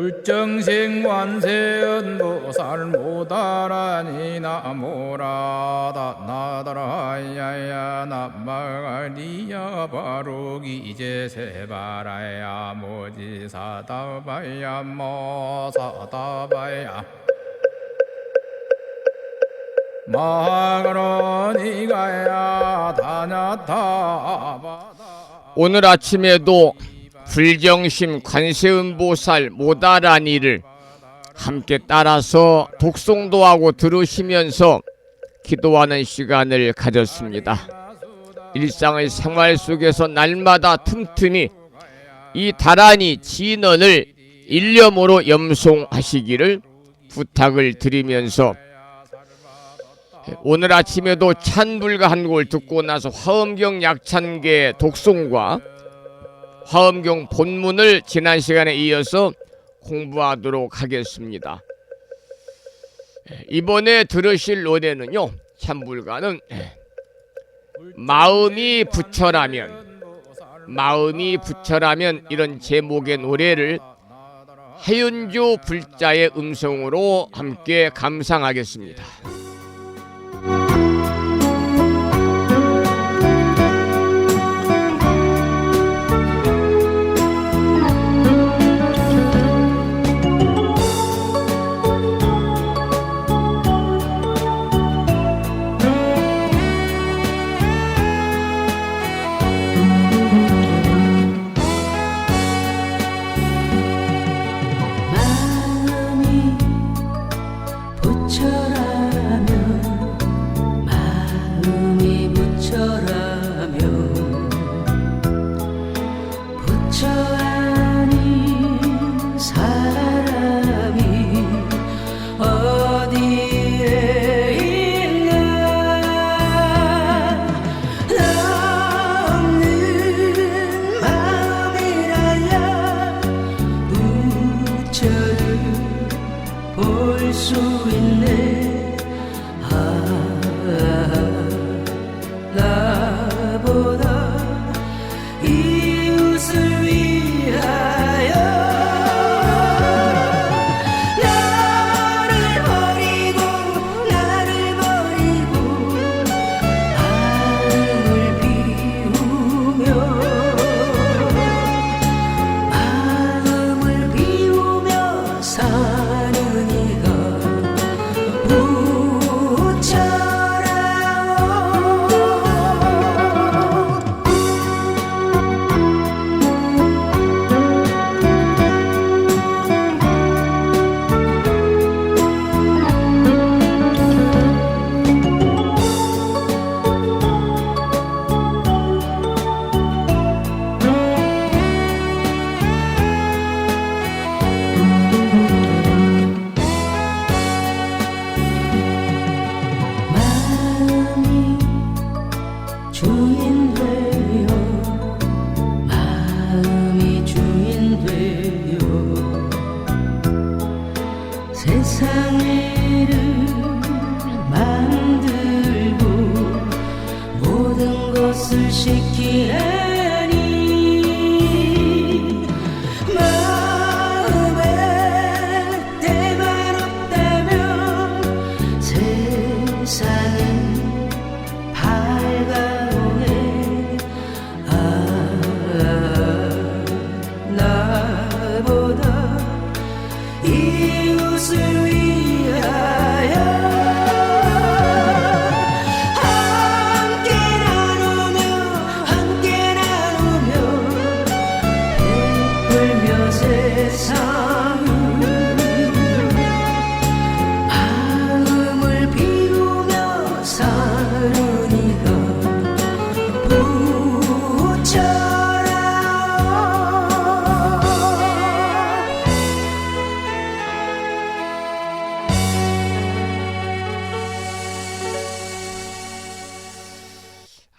불정생관세음보살 모다라니 나모라다 나다라야야 나마가리야 바로기제 세바라야 모지사다바야 모사다바야 마그로니가야 다냐타 오늘 아침에도 불정심 관세음보살 모다라니를 함께 따라서 독송도 하고 들으시면서 기도하는 시간을 가졌습니다. 일상의 생활 속에서 날마다 틈틈이 이 다라니 진언을 일념으로 염송하시기를 부탁을 드리면서 오늘 아침에도 찬불가 한 곡을 듣고 나서 화엄경 약찬계 독송과 화엄경 본문을 지난 시간에 이어서 공부하도록 하겠습니다. 이번에 들으실 노래는요, 찬불가는 마음이 부처라면 이런 제목의 노래를 하윤주 불자의 음성으로 함께 감상하겠습니다.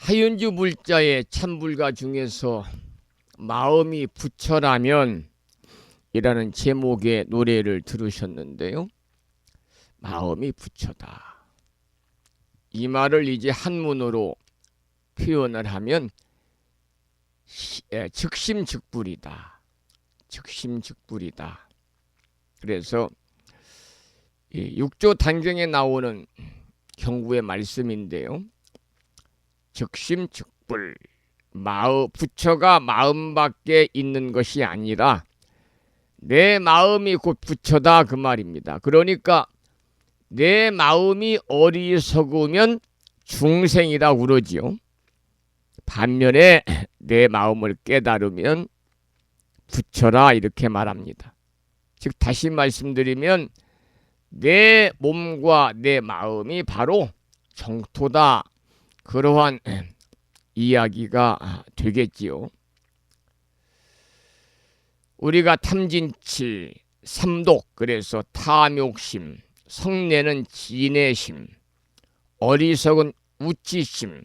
하윤주 불자의 찬불가 중에서 마음이 부처라면 이라는 제목의 노래를 들으셨는데요. 마음이 부처다. 이 말을 이제 한문으로 표현을 하면 즉심즉불이다. 즉심즉불이다. 그래서 육조 단경에 나오는 경구의 말씀인데요. 즉심즉불, 부처가 마음밖에 있는 것이 아니라 내 마음이 곧 부처다 그 말입니다. 그러니까 내 마음이 어리석으면 중생이라 그러지요. 반면에 내 마음을 깨달으면 부처라 이렇게 말합니다. 즉 다시 말씀드리면 내 몸과 내 마음이 바로 정토다. 그러한 이야기가 되겠지요. 우리가 탐진치, 삼독, 그래서 탐욕심, 성내는 진해심, 어리석은 우치심,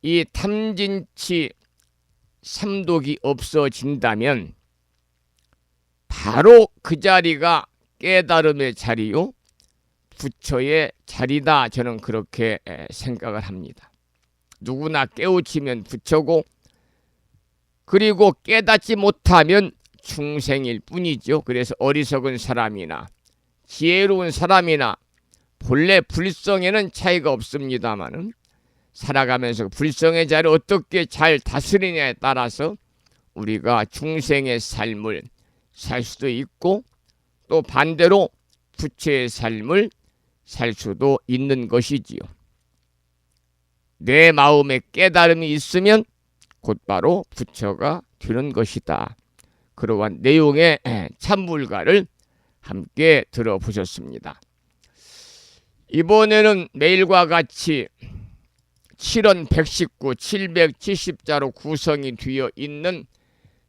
이 탐진치 삼독이 없어진다면 바로 그 자리가 깨달음의 자리요 부처의 자리다. 저는 그렇게 생각을 합니다. 누구나 깨우치면 부처고, 그리고 깨닫지 못하면 중생일 뿐이죠. 그래서 어리석은 사람이나 지혜로운 사람이나 본래 불성에는 차이가 없습니다만은 살아가면서 불성의 자리를 어떻게 잘 다스리냐에 따라서 우리가 중생의 삶을 살 수도 있고, 또 반대로 부처의 삶을 살 수도 있는 것이지요. 내 마음에 깨달음이 있으면 곧바로 부처가 되는 것이다. 그러한 내용의 참불가를 함께 들어보셨습니다. 이번에는 매일과 같이 7원 119, 770자로 구성이 되어 있는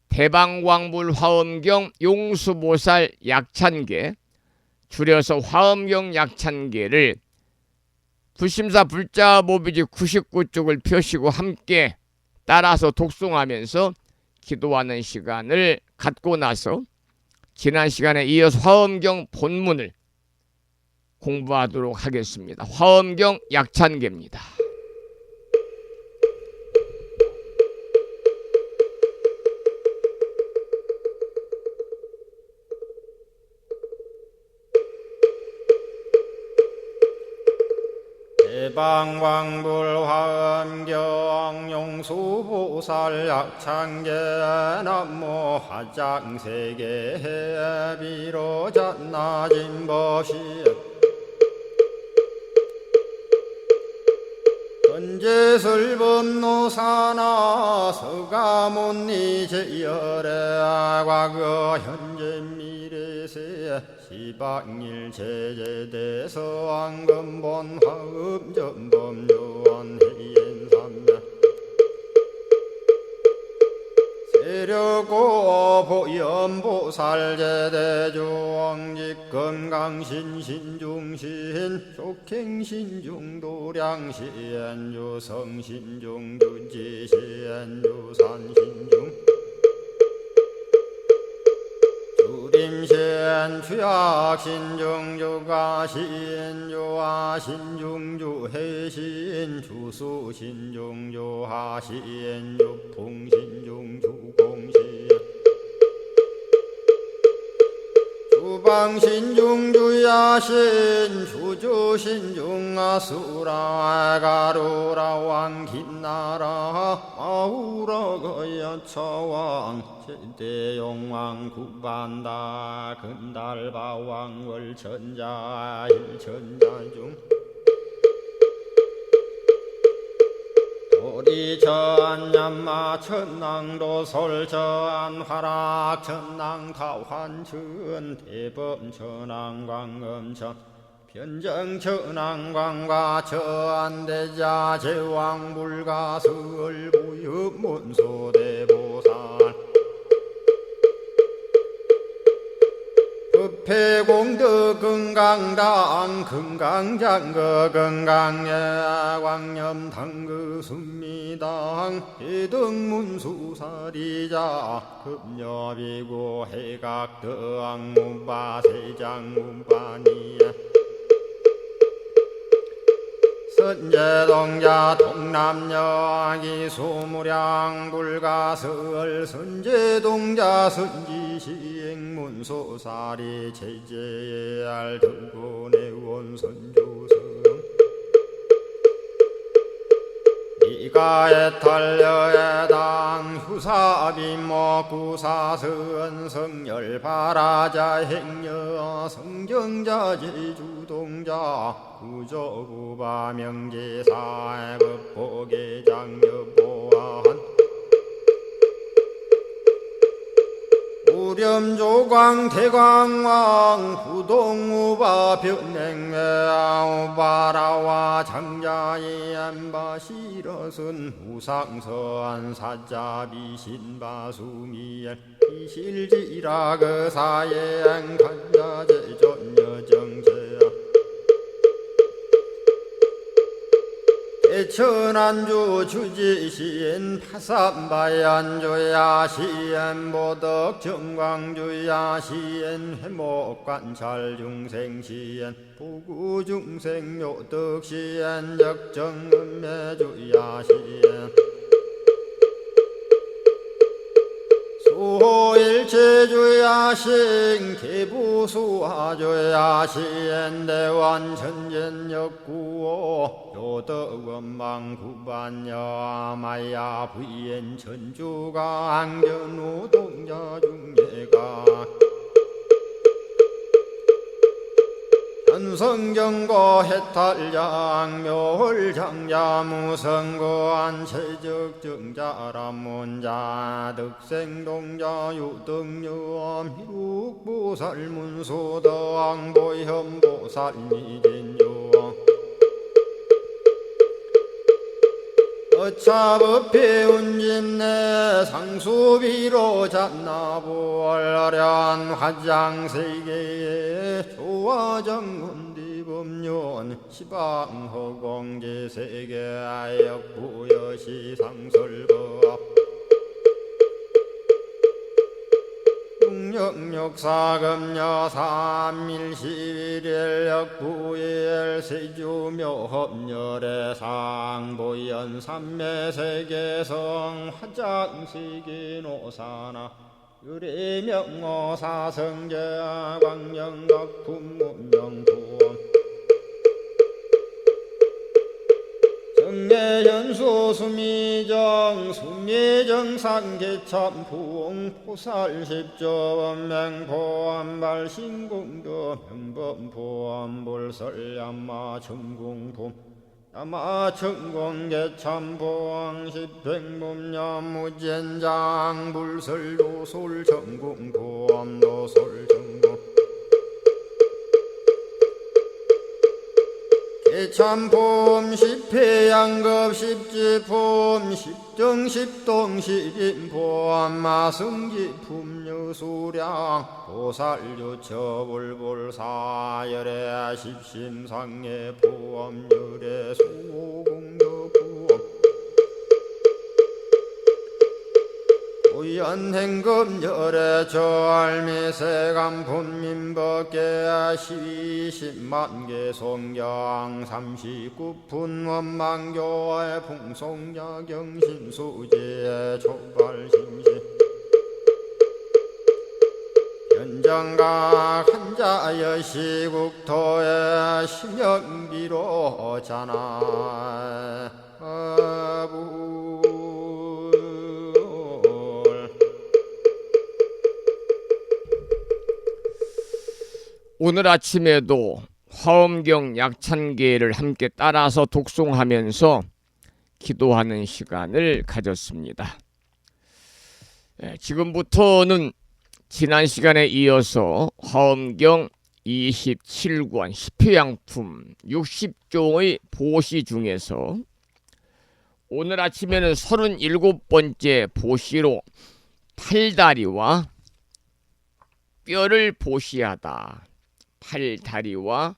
대방광불 화엄경 용수보살 약찬계, 줄여서 화엄경 약찬계를 불심사 불자모비지 99쪽을 펴시고 함께 따라서 독송하면서 기도하는 시간을 갖고 나서 지난 시간에 이어서 화엄경 본문을 공부하도록 하겠습니다. 화엄경 약찬계입니다. 대방광불 화엄경 용수보살 약찬계 남모 화장세계 비로잔나진 법시 전제설법노사나 서가몬니 제열의 과거 현재 미래세 시방일 제제대서 왕금본 화음전범 요한해인삼매 세력고 보현보살 제대주왕직 건강신신중신 족행신중도량신 유성신중주지신 유산신중 주림신 주약신중주가신 주하신중주해신 주수신중주하신 주풍신중주공신 주방신중주야신 주주신중아수라 가루라 왕긴나라 아우라 거야차왕 제대용왕 구반다 근달바왕 월천자 일천자중 도리천냠마 천낭도솔 천화락 천낭타환천 대범천왕 광음천 변정천왕 광과 천대자 제왕불가 설부유문소대보살 급해공덕 금강당 금강장거 금강예 광염당그 순미당 해등문수사리자 급여비고 해각덕 문바세장 문바니야 선제동자 동남여기 소무량 불가설 선제동자 선지시행문소사리 제제알 등군의원 선주성 이가에탈려에당 후사비모구사선 성열바라자 행여 성정자 제주동자 구조구바 명제사 법보계장여보한 우렴조광 대광왕 부동우바 변행매 우바라와 장자의 안바시러슨 우상서한 사자비 신바수미엘 이실지라 그 사예 안간자제 전여정제야 대천안주 주지시인 파산바얀주야 시엔 보덕 정광주야 시엔 회목관찰 중생시엔 부구중생 묘덕시엔 적정음매주야 시엔 수호일체주야신 기부수화주야신 대원천전역구호 요덕원망구반여마야 부인 천주가 안견우 동자중예가 현성경고 해탈장 묘홀장자 무성고한 체적정자람문자 득생동자 유등유엄 희룩보살문소덕보현보살미진유 어차법피 운집내 상수비로 잡나부얼련 화장세계에 조화정문디법륜 시방허공제세계아역부여시 상설법 육력사금여 삼일시일역부일 세주묘협열의 상보연 삼매세계성 화장시기노사나 유리명어사성제 광명각품문명부원 정례연수 수미정 수미정상계참풍 포살십조원맹포암발신공도 명범포암볼설야마 천공품 야마천공계참포항 십행범야무젠장 불설도솔천공포암도솔천공 참폼 십회양급 십지폼 십정십동 십인폼 마승지품 유수량 보살유처불불사열의 십심상의 포함열의 수공덕부엄 오연행금열의 저알미세간품민법계 12십만개 송경 39푼 원망교의 풍송야경신수지의 초발심시 현정각 한자여 시국토의 심영비로 자나 오늘 아침에도 화엄경 약찬계를 함께 따라서 독송하면서 기도하는 시간을 가졌습니다. 지금부터는 지난 시간에 이어서 화엄경 27권 10회양품 60종의 보시 중에서 오늘 아침에는 37번째 보시로 팔다리와 뼈를 보시하다, 팔다리와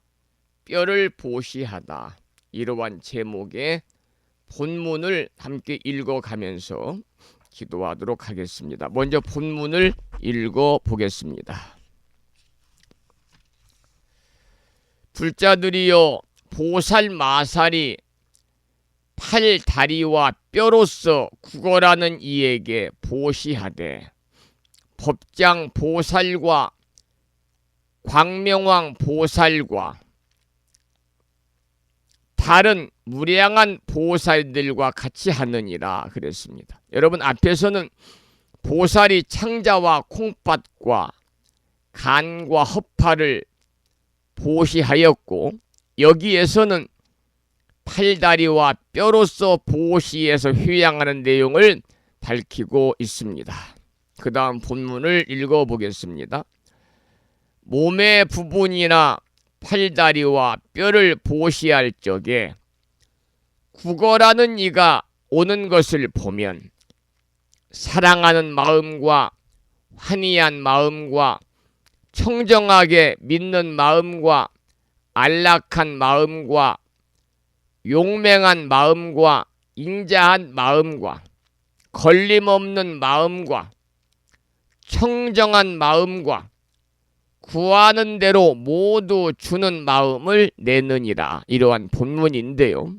뼈를 보시하다, 이러한 제목의 본문을 함께 읽어가면서 기도하도록 하겠습니다. 먼저 본문을 읽어보겠습니다. 불자들이여, 보살마살이 팔다리와 뼈로서 구걸하는 이에게 보시하되 법장 보살과 광명왕 보살과 다른 무량한 보살들과 같이 하느니라 그랬습니다. 여러분, 앞에서는 보살이 창자와 콩팥과 간과 허파를 보시하였고, 여기에서는 팔다리와 뼈로서 보시에서 휴양하는 내용을 밝히고 있습니다. 그 다음 본문을 읽어보겠습니다. 몸의 부분이나 팔다리와 뼈를 보시할 적에 구걸하는 이가 오는 것을 보면 사랑하는 마음과 환희한 마음과 청정하게 믿는 마음과 안락한 마음과 용맹한 마음과 인자한 마음과 걸림없는 마음과 청정한 마음과 구하는 대로 모두 주는 마음을 내느니라. 이러한 본문인데요.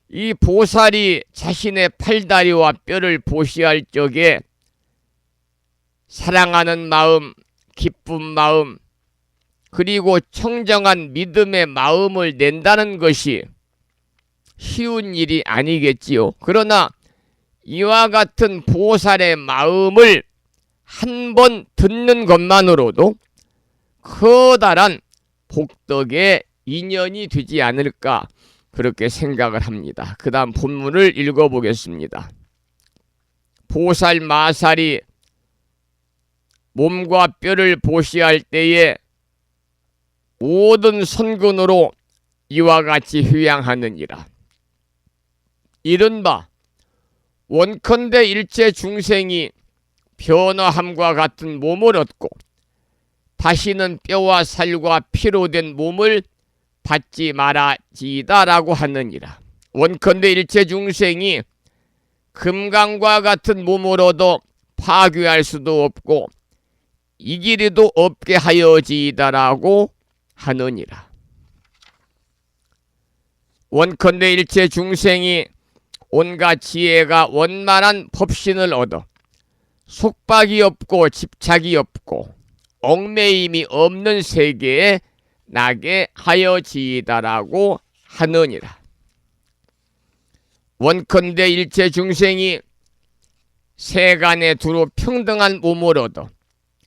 이 보살이 자신의 팔다리와 뼈를 보시할 적에 사랑하는 마음, 기쁜 마음, 그리고 청정한 믿음의 마음을 낸다는 것이 쉬운 일이 아니겠지요. 그러나 이와 같은 보살의 마음을 한 번 듣는 것만으로도 커다란 복덕의 인연이 되지 않을까 그렇게 생각을 합니다. 그 다음 본문을 읽어보겠습니다. 보살 마살이 몸과 뼈를 보시할 때에 모든 선근으로 이와 같이 휴양하느니라. 이른바 원컨대 일체 중생이 변화함과 같은 몸을 얻고 다시는 뼈와 살과 피로 된 몸을 받지 말아지이다라고 하느니라. 원컨대 일체 중생이 금강과 같은 몸을 얻어 파괴할 수도 없고 이기리도 없게 하여지이다라고 하느니라. 원컨대 일체 중생이 온갖 지혜가 원만한 법신을 얻어 속박이 없고 집착이 없고 얽매임이 없는 세계에 나게 하여지이다라고 하느니라. 원컨대 일체 중생이 세간에 두루 평등한 몸을 얻어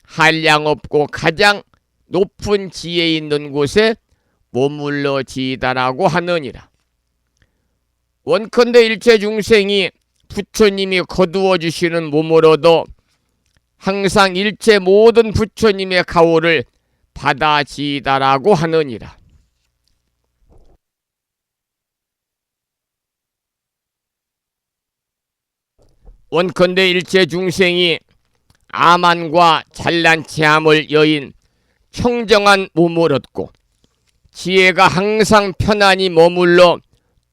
한량 없고 가장 높은 지혜 있는 곳에 머물러지이다라고 하느니라. 원컨대 일체 중생이 부처님이 거두어 주시는 몸을 얻어 항상 일체 모든 부처님의 가호를 받아지이다라고 하느니라. 원컨대 일체 중생이 아만과 잘난체함을 여인 청정한 몸을 얻고 지혜가 항상 편안히 머물러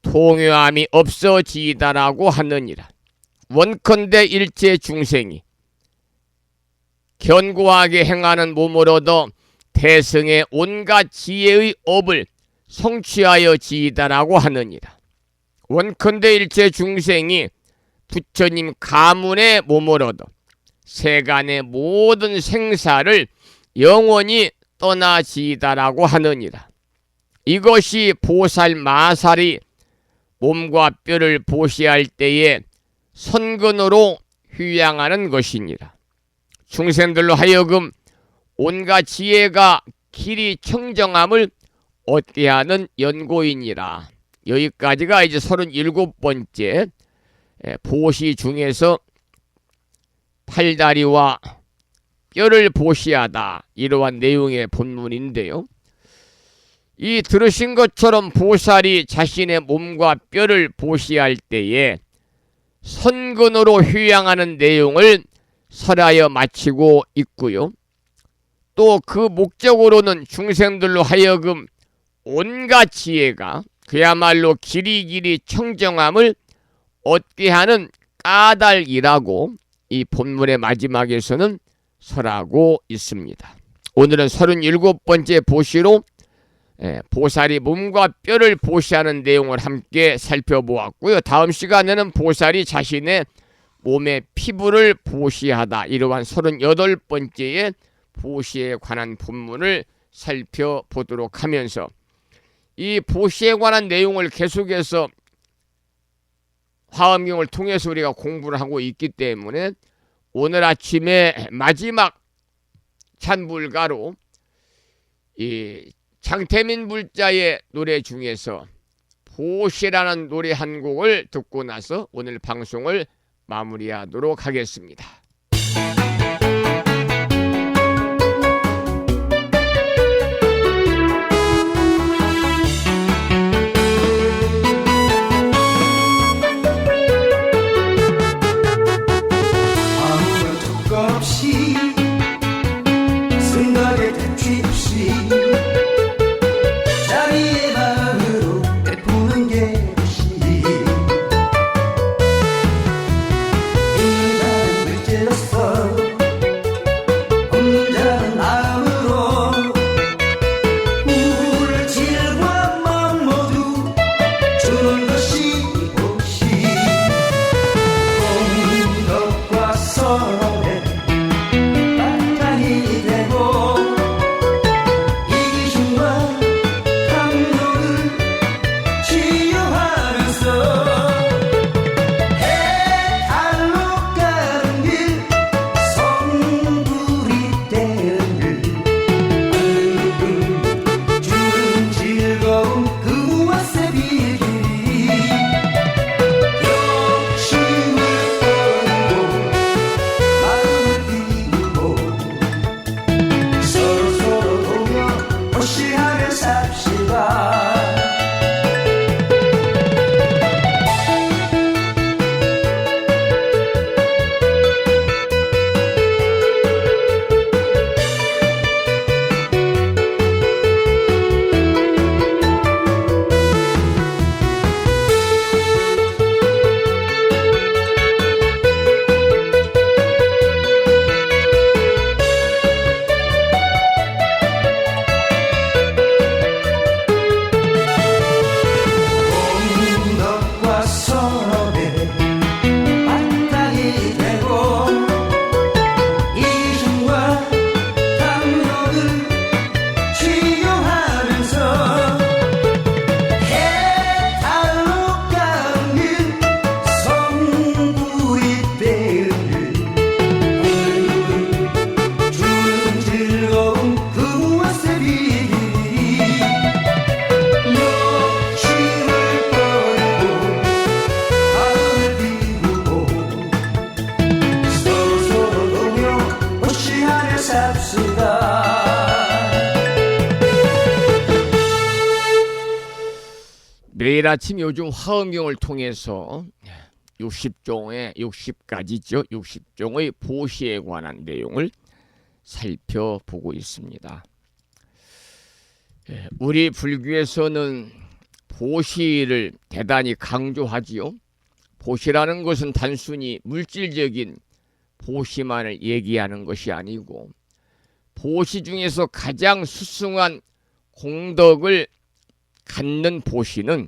통요함이 없어지이다라고 하느니라. 원컨대 일체 중생이 견고하게 행하는 몸을 얻어 대승의 온갖 지혜의 업을 성취하여 지이다라고 하느니라. 원컨대 일체 중생이 부처님 가문의 몸을 얻어 세간의 모든 생사를 영원히 떠나지이다라고 하느니라. 이것이 보살 마살이 몸과 뼈를 보시할 때에 선근으로 휴양하는 것이니라. 중생들로 하여금 온갖 지혜가 길이 청정함을 얻게 하는 연고이니라. 여기까지가 이제 37번째 보시 중에서 팔다리와 뼈를 보시하다 이러한 내용의 본문인데요. 이 들으신 것처럼 보살이 자신의 몸과 뼈를 보시할 때에 선근으로 휴양하는 내용을 설하여 마치고 있고요. 또 그 목적으로는 중생들로 하여금 온갖 지혜가 그야말로 길이길이 청정함을 얻게 하는 까닭이라고 이 본문의 마지막에서는 설하고 있습니다. 오늘은 37번째 보시로 보살이 몸과 뼈를 보시하는 내용을 함께 살펴보았고요. 다음 시간에는 보살이 자신의 몸의 피부를 보시하다 이러한 38번째의 보시에 관한 본문을 살펴보도록 하면서 이 보시에 관한 내용을 계속해서 화엄경을 통해서 우리가 공부를 하고 있기 때문에 오늘 아침에 마지막 찬불가로 이 장태민 불자의 노래 중에서 보시라는 노래 한 곡을 듣고 나서 오늘 방송을 마무리하도록 하겠습니다. 아무런 조건 없이 생각에 대취 없이 자기의 마음으로 베푸는 게 도시 인간은 물질로서 없는 자는 마음으로 물질과 마음 모두 주는 것이 도시 공덕과 선의 바탕이 되고 이기심과 탐욕을 치유하면서 해탈로 가는 길 성불이 되는 길 주는 즐거움 그 무엇의 비밀 욕심을 버리고 마음을 비우고 서로 도며 호시하며 삽시다. 공덕과 선업의 바탕이 되고 이기심과 탐욕을 치유하면서 해탈로 가는 길 성부의 때를 주는 즐거움 그 무엇의 비밀 욕심을 버리고 마음을 비우고 서로 도며 호시하며 삽시다. 매일 아침 요즘 화엄경을 통해서 60가지죠. 60종의 보시에 관한 내용을 살펴보고 있습니다. 우리 불교에서는 보시를 대단히 강조하지요. 보시라는 것은 단순히 물질적인 보시만을 얘기하는 것이 아니고 보시 중에서 가장 수승한 공덕을 갖는 보시는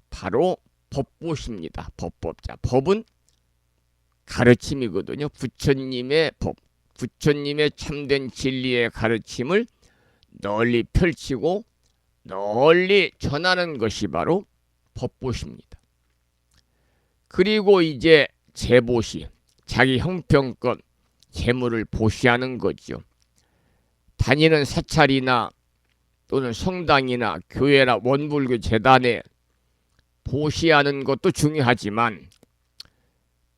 바로 법보시입니다. 법법자. 법은 가르침이거든요. 부처님의 법, 부처님의 참된 진리의 가르침을 널리 펼치고 널리 전하는 것이 바로 법보시입니다. 그리고 이제 재보시, 자기 형편껏 재물을 보시하는 거죠. 다니는 사찰이나 또는 성당이나 교회나 원불교 재단에 보시하는 것도 중요하지만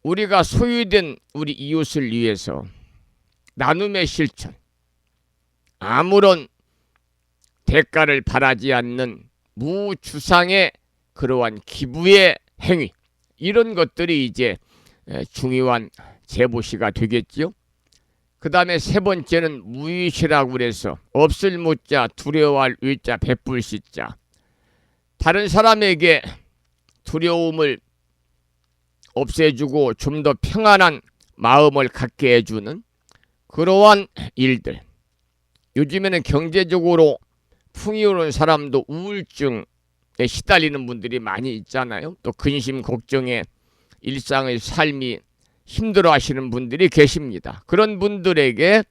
우리가 소유된 우리 이웃을 위해서 나눔의 실천, 아무런 대가를 바라지 않는 무주상의 그러한 기부의 행위, 이런 것들이 이제 중요한 재보시가 되겠죠. 그 다음에 세 번째는 무의시라고 그래서 없을 무자, 두려워할 의자, 베풀 시자. 다른 사람에게 두려움을 없애주고 좀 더 평안한 마음을 갖게 해주는 그러한 일들. 요즘에는 경제적으로 풍요로운 사람도 우울증에 시달리는 분들이 많이 있잖아요. 또 근심, 걱정에 일상의 삶이 힘들어 하시는 분들이 계십니다. 그런 분들에게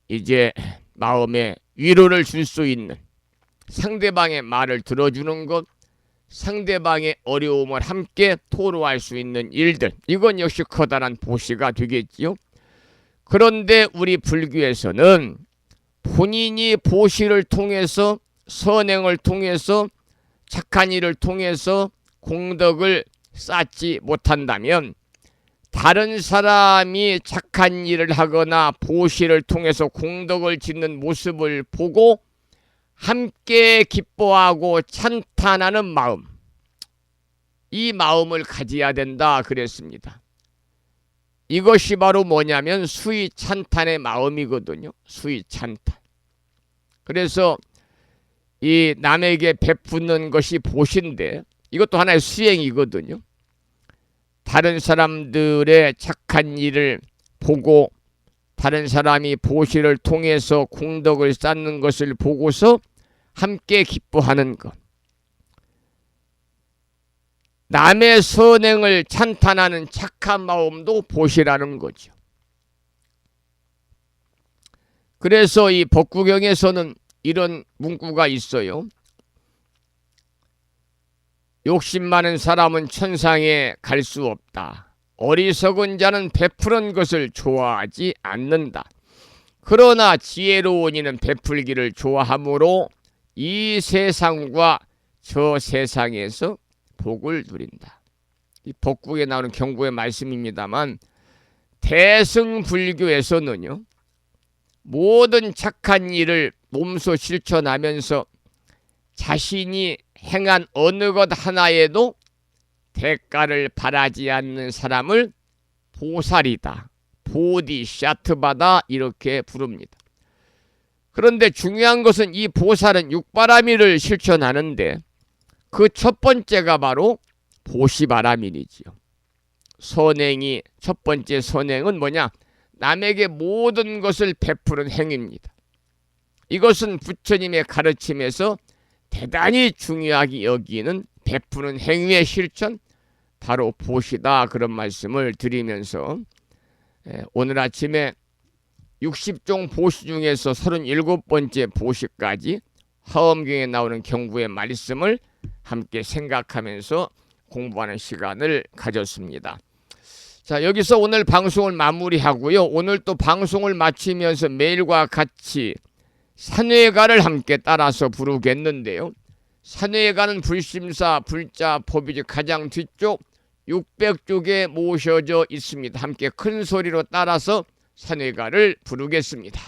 이제 마음에 위로를 줄 수 있는, 상대방의 말을 들어주는 것, 상대방의 어려움을 함께 토로할 수 있는 일들, 이건 역시 커다란 보시가 되겠지요. 그런데 우리 불교에서는 본인이 보시를 통해서, 선행을 통해서, 착한 일을 통해서 공덕을 쌓지 못한다면 다른 사람이 착한 일을 하거나 보시를 통해서 공덕을 짓는 모습을 보고 함께 기뻐하고 찬탄하는 마음, 이 마음을 가져야 된다 그랬습니다. 이것이 바로 뭐냐면 수의 찬탄의 마음이거든요. 수의 찬탄. 그래서 이 남에게 베푸는 것이 보시인데 이것도 하나의 수행이거든요. 다른 사람들의 착한 일을 보고 다른 사람이 보시를 통해서 공덕을 쌓는 것을 보고서 함께 기뻐하는 것. 남의 선행을 찬탄하는 착한 마음도 보시라는 거죠. 그래서 이 법구경에서는 이런 문구가 있어요. 욕심 많은 사람은 천상에 갈 수 없다. 어리석은 자는 베푸는 것을 좋아하지 않는다. 그러나 지혜로운 이는 베풀기를 좋아하므로 이 세상과 저 세상에서 복을 누린다. 이 법국에 나오는 경고의 말씀입니다만 대승불교에서는요, 모든 착한 일을 몸소 실천하면서 자신이 행한 어느 것 하나에도 대가를 바라지 않는 사람을 보살이다, 보디샤트바다 이렇게 부릅니다. 그런데 중요한 것은 이 보살은 육바라밀을 실천하는데 그 첫 번째가 바로 보시바라밀이지요. 선행이 첫 번째 선행은 뭐냐? 남에게 모든 것을 베푸는 행위입니다. 이것은 부처님의 가르침에서 대단히 중요하게 여기는 베푸는 행위의 실천, 바로 보시다, 그런 말씀을 드리면서 오늘 아침에 60종 보시 중에서 37번째 보시까지 화엄경에 나오는 경구의 말씀을 함께 생각하면서 공부하는 시간을 가졌습니다. 자, 여기서 오늘 방송을 마무리하고요. 오늘 또 방송을 마치면서 매일과 같이 산회가를 함께 따라서 부르겠는데요. 산회가는 불심사 불자 법이지 가장 뒤쪽 600쪽에 모셔져 있습니다. 함께 큰 소리로 따라서 산회가를 부르겠습니다.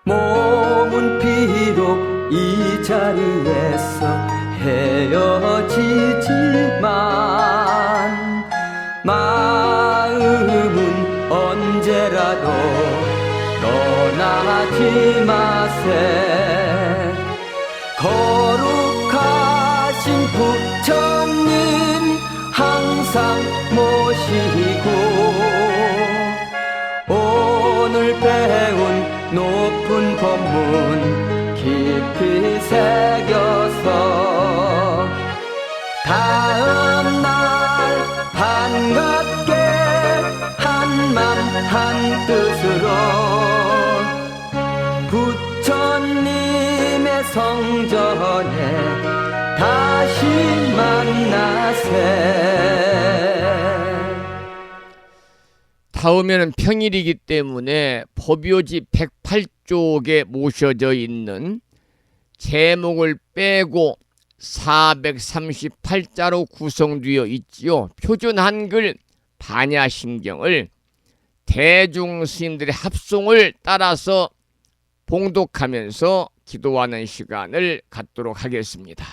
몸은 비록 이 자리에서 헤어지지만 마음은 언제라도 떠나지 마세. 거룩하신 부처님 항상 모시고 오늘 배운 높은 법문 깊이 새겨서 다음날 반갑게 한맘 한뜻으로 부처님의 성전에 다시 만나세. 다음에는 평일이기 때문에 법요지 108쪽에 모셔져 있는 제목을 빼고 438자로 구성되어 있지요. 표준 한글 반야심경을 대중 스님들의 합송을 따라서 봉독하면서 기도하는 시간을 갖도록 하겠습니다.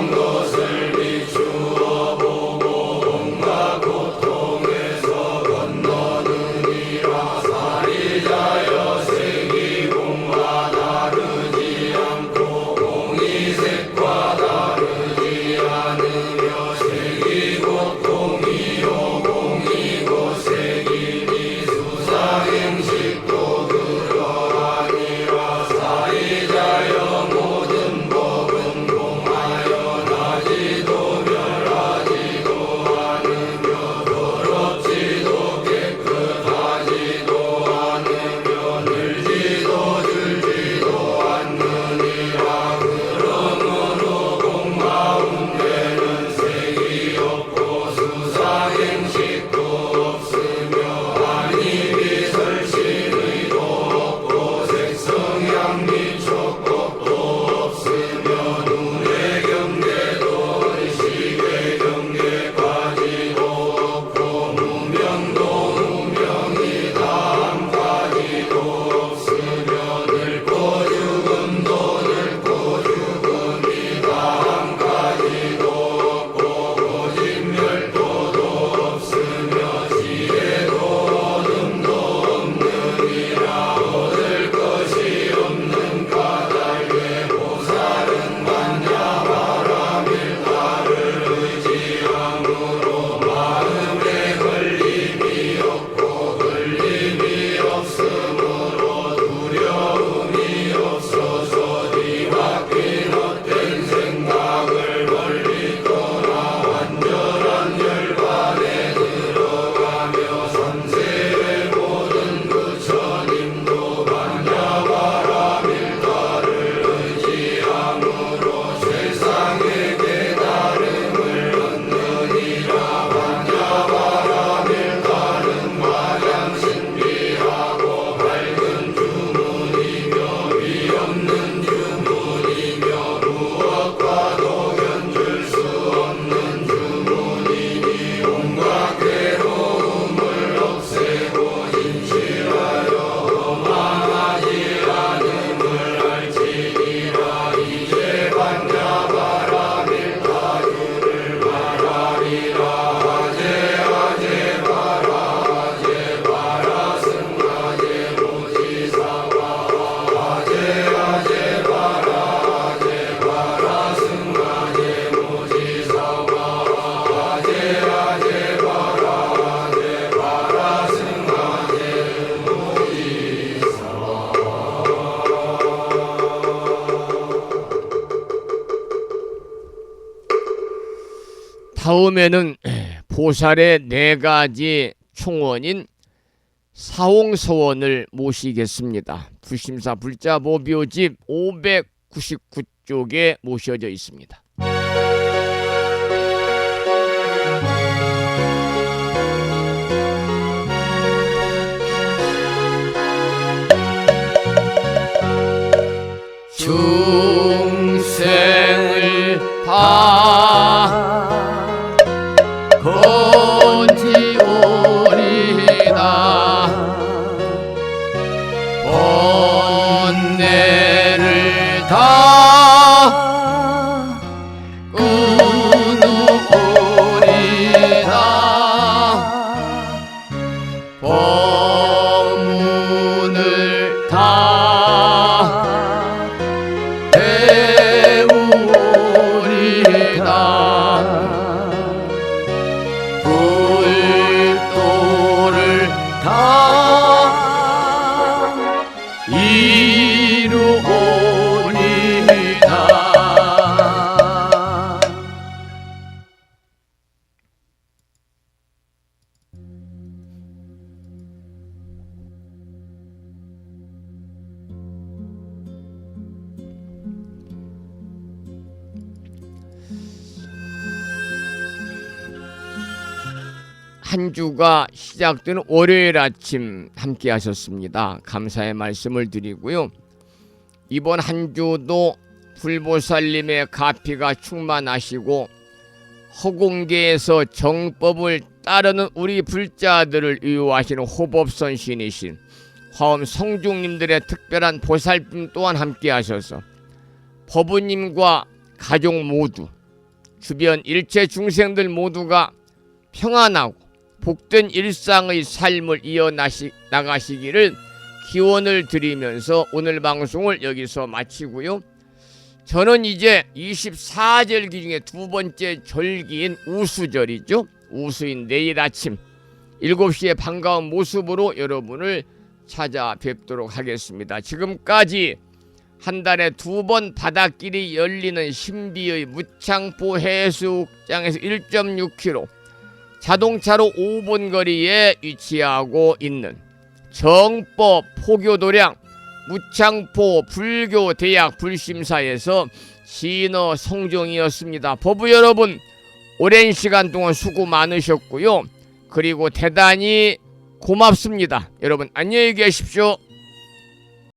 것을 다음에는 보살의 4가지 총원인 사홍서원을 모시겠습니다. 불심사 불자보묘집 599쪽에 모셔져 있습니다. 중생을 다 건지오리다 번뇌를 다 끊으오리다 법문을 다 배우리다 불도를 다 이루오리다. 한 주가 시작되는 월요일 아침 함께 하셨습니다. 감사의 말씀을 드리고요. 이번 한 주도 불보살님의 가피가 충만하시고 허공계에서 정법을 따르는 우리 불자들을 위로하시는 호법선신이신 화엄 성중님들의 특별한 보살핌 또한 함께 하셔서 법우님과 가족 모두 주변 일체 중생들 모두가 평안하고 복된 일상의 삶을 이어나가시기를 기원을 드리면서 오늘 방송을 여기서 마치고요. 저는 이제 24절기 중에 2번째 절기인 우수절이죠. 우수인 내일 아침 7시에 반가운 모습으로 여러분을 찾아뵙도록 하겠습니다. 지금까지 한 달에 2번 바닷길이 열리는 신비의 무창포 해수욕장에서 1.6km 자동차로 5분 거리에 위치하고 있는 정법 포교도량 무창포 불교대학 불심사에서 진어 성종이었습니다. 법부 여러분 오랜 시간 동안 수고 많으셨고요. 그리고 대단히 고맙습니다. 여러분 안녕히 계십시오.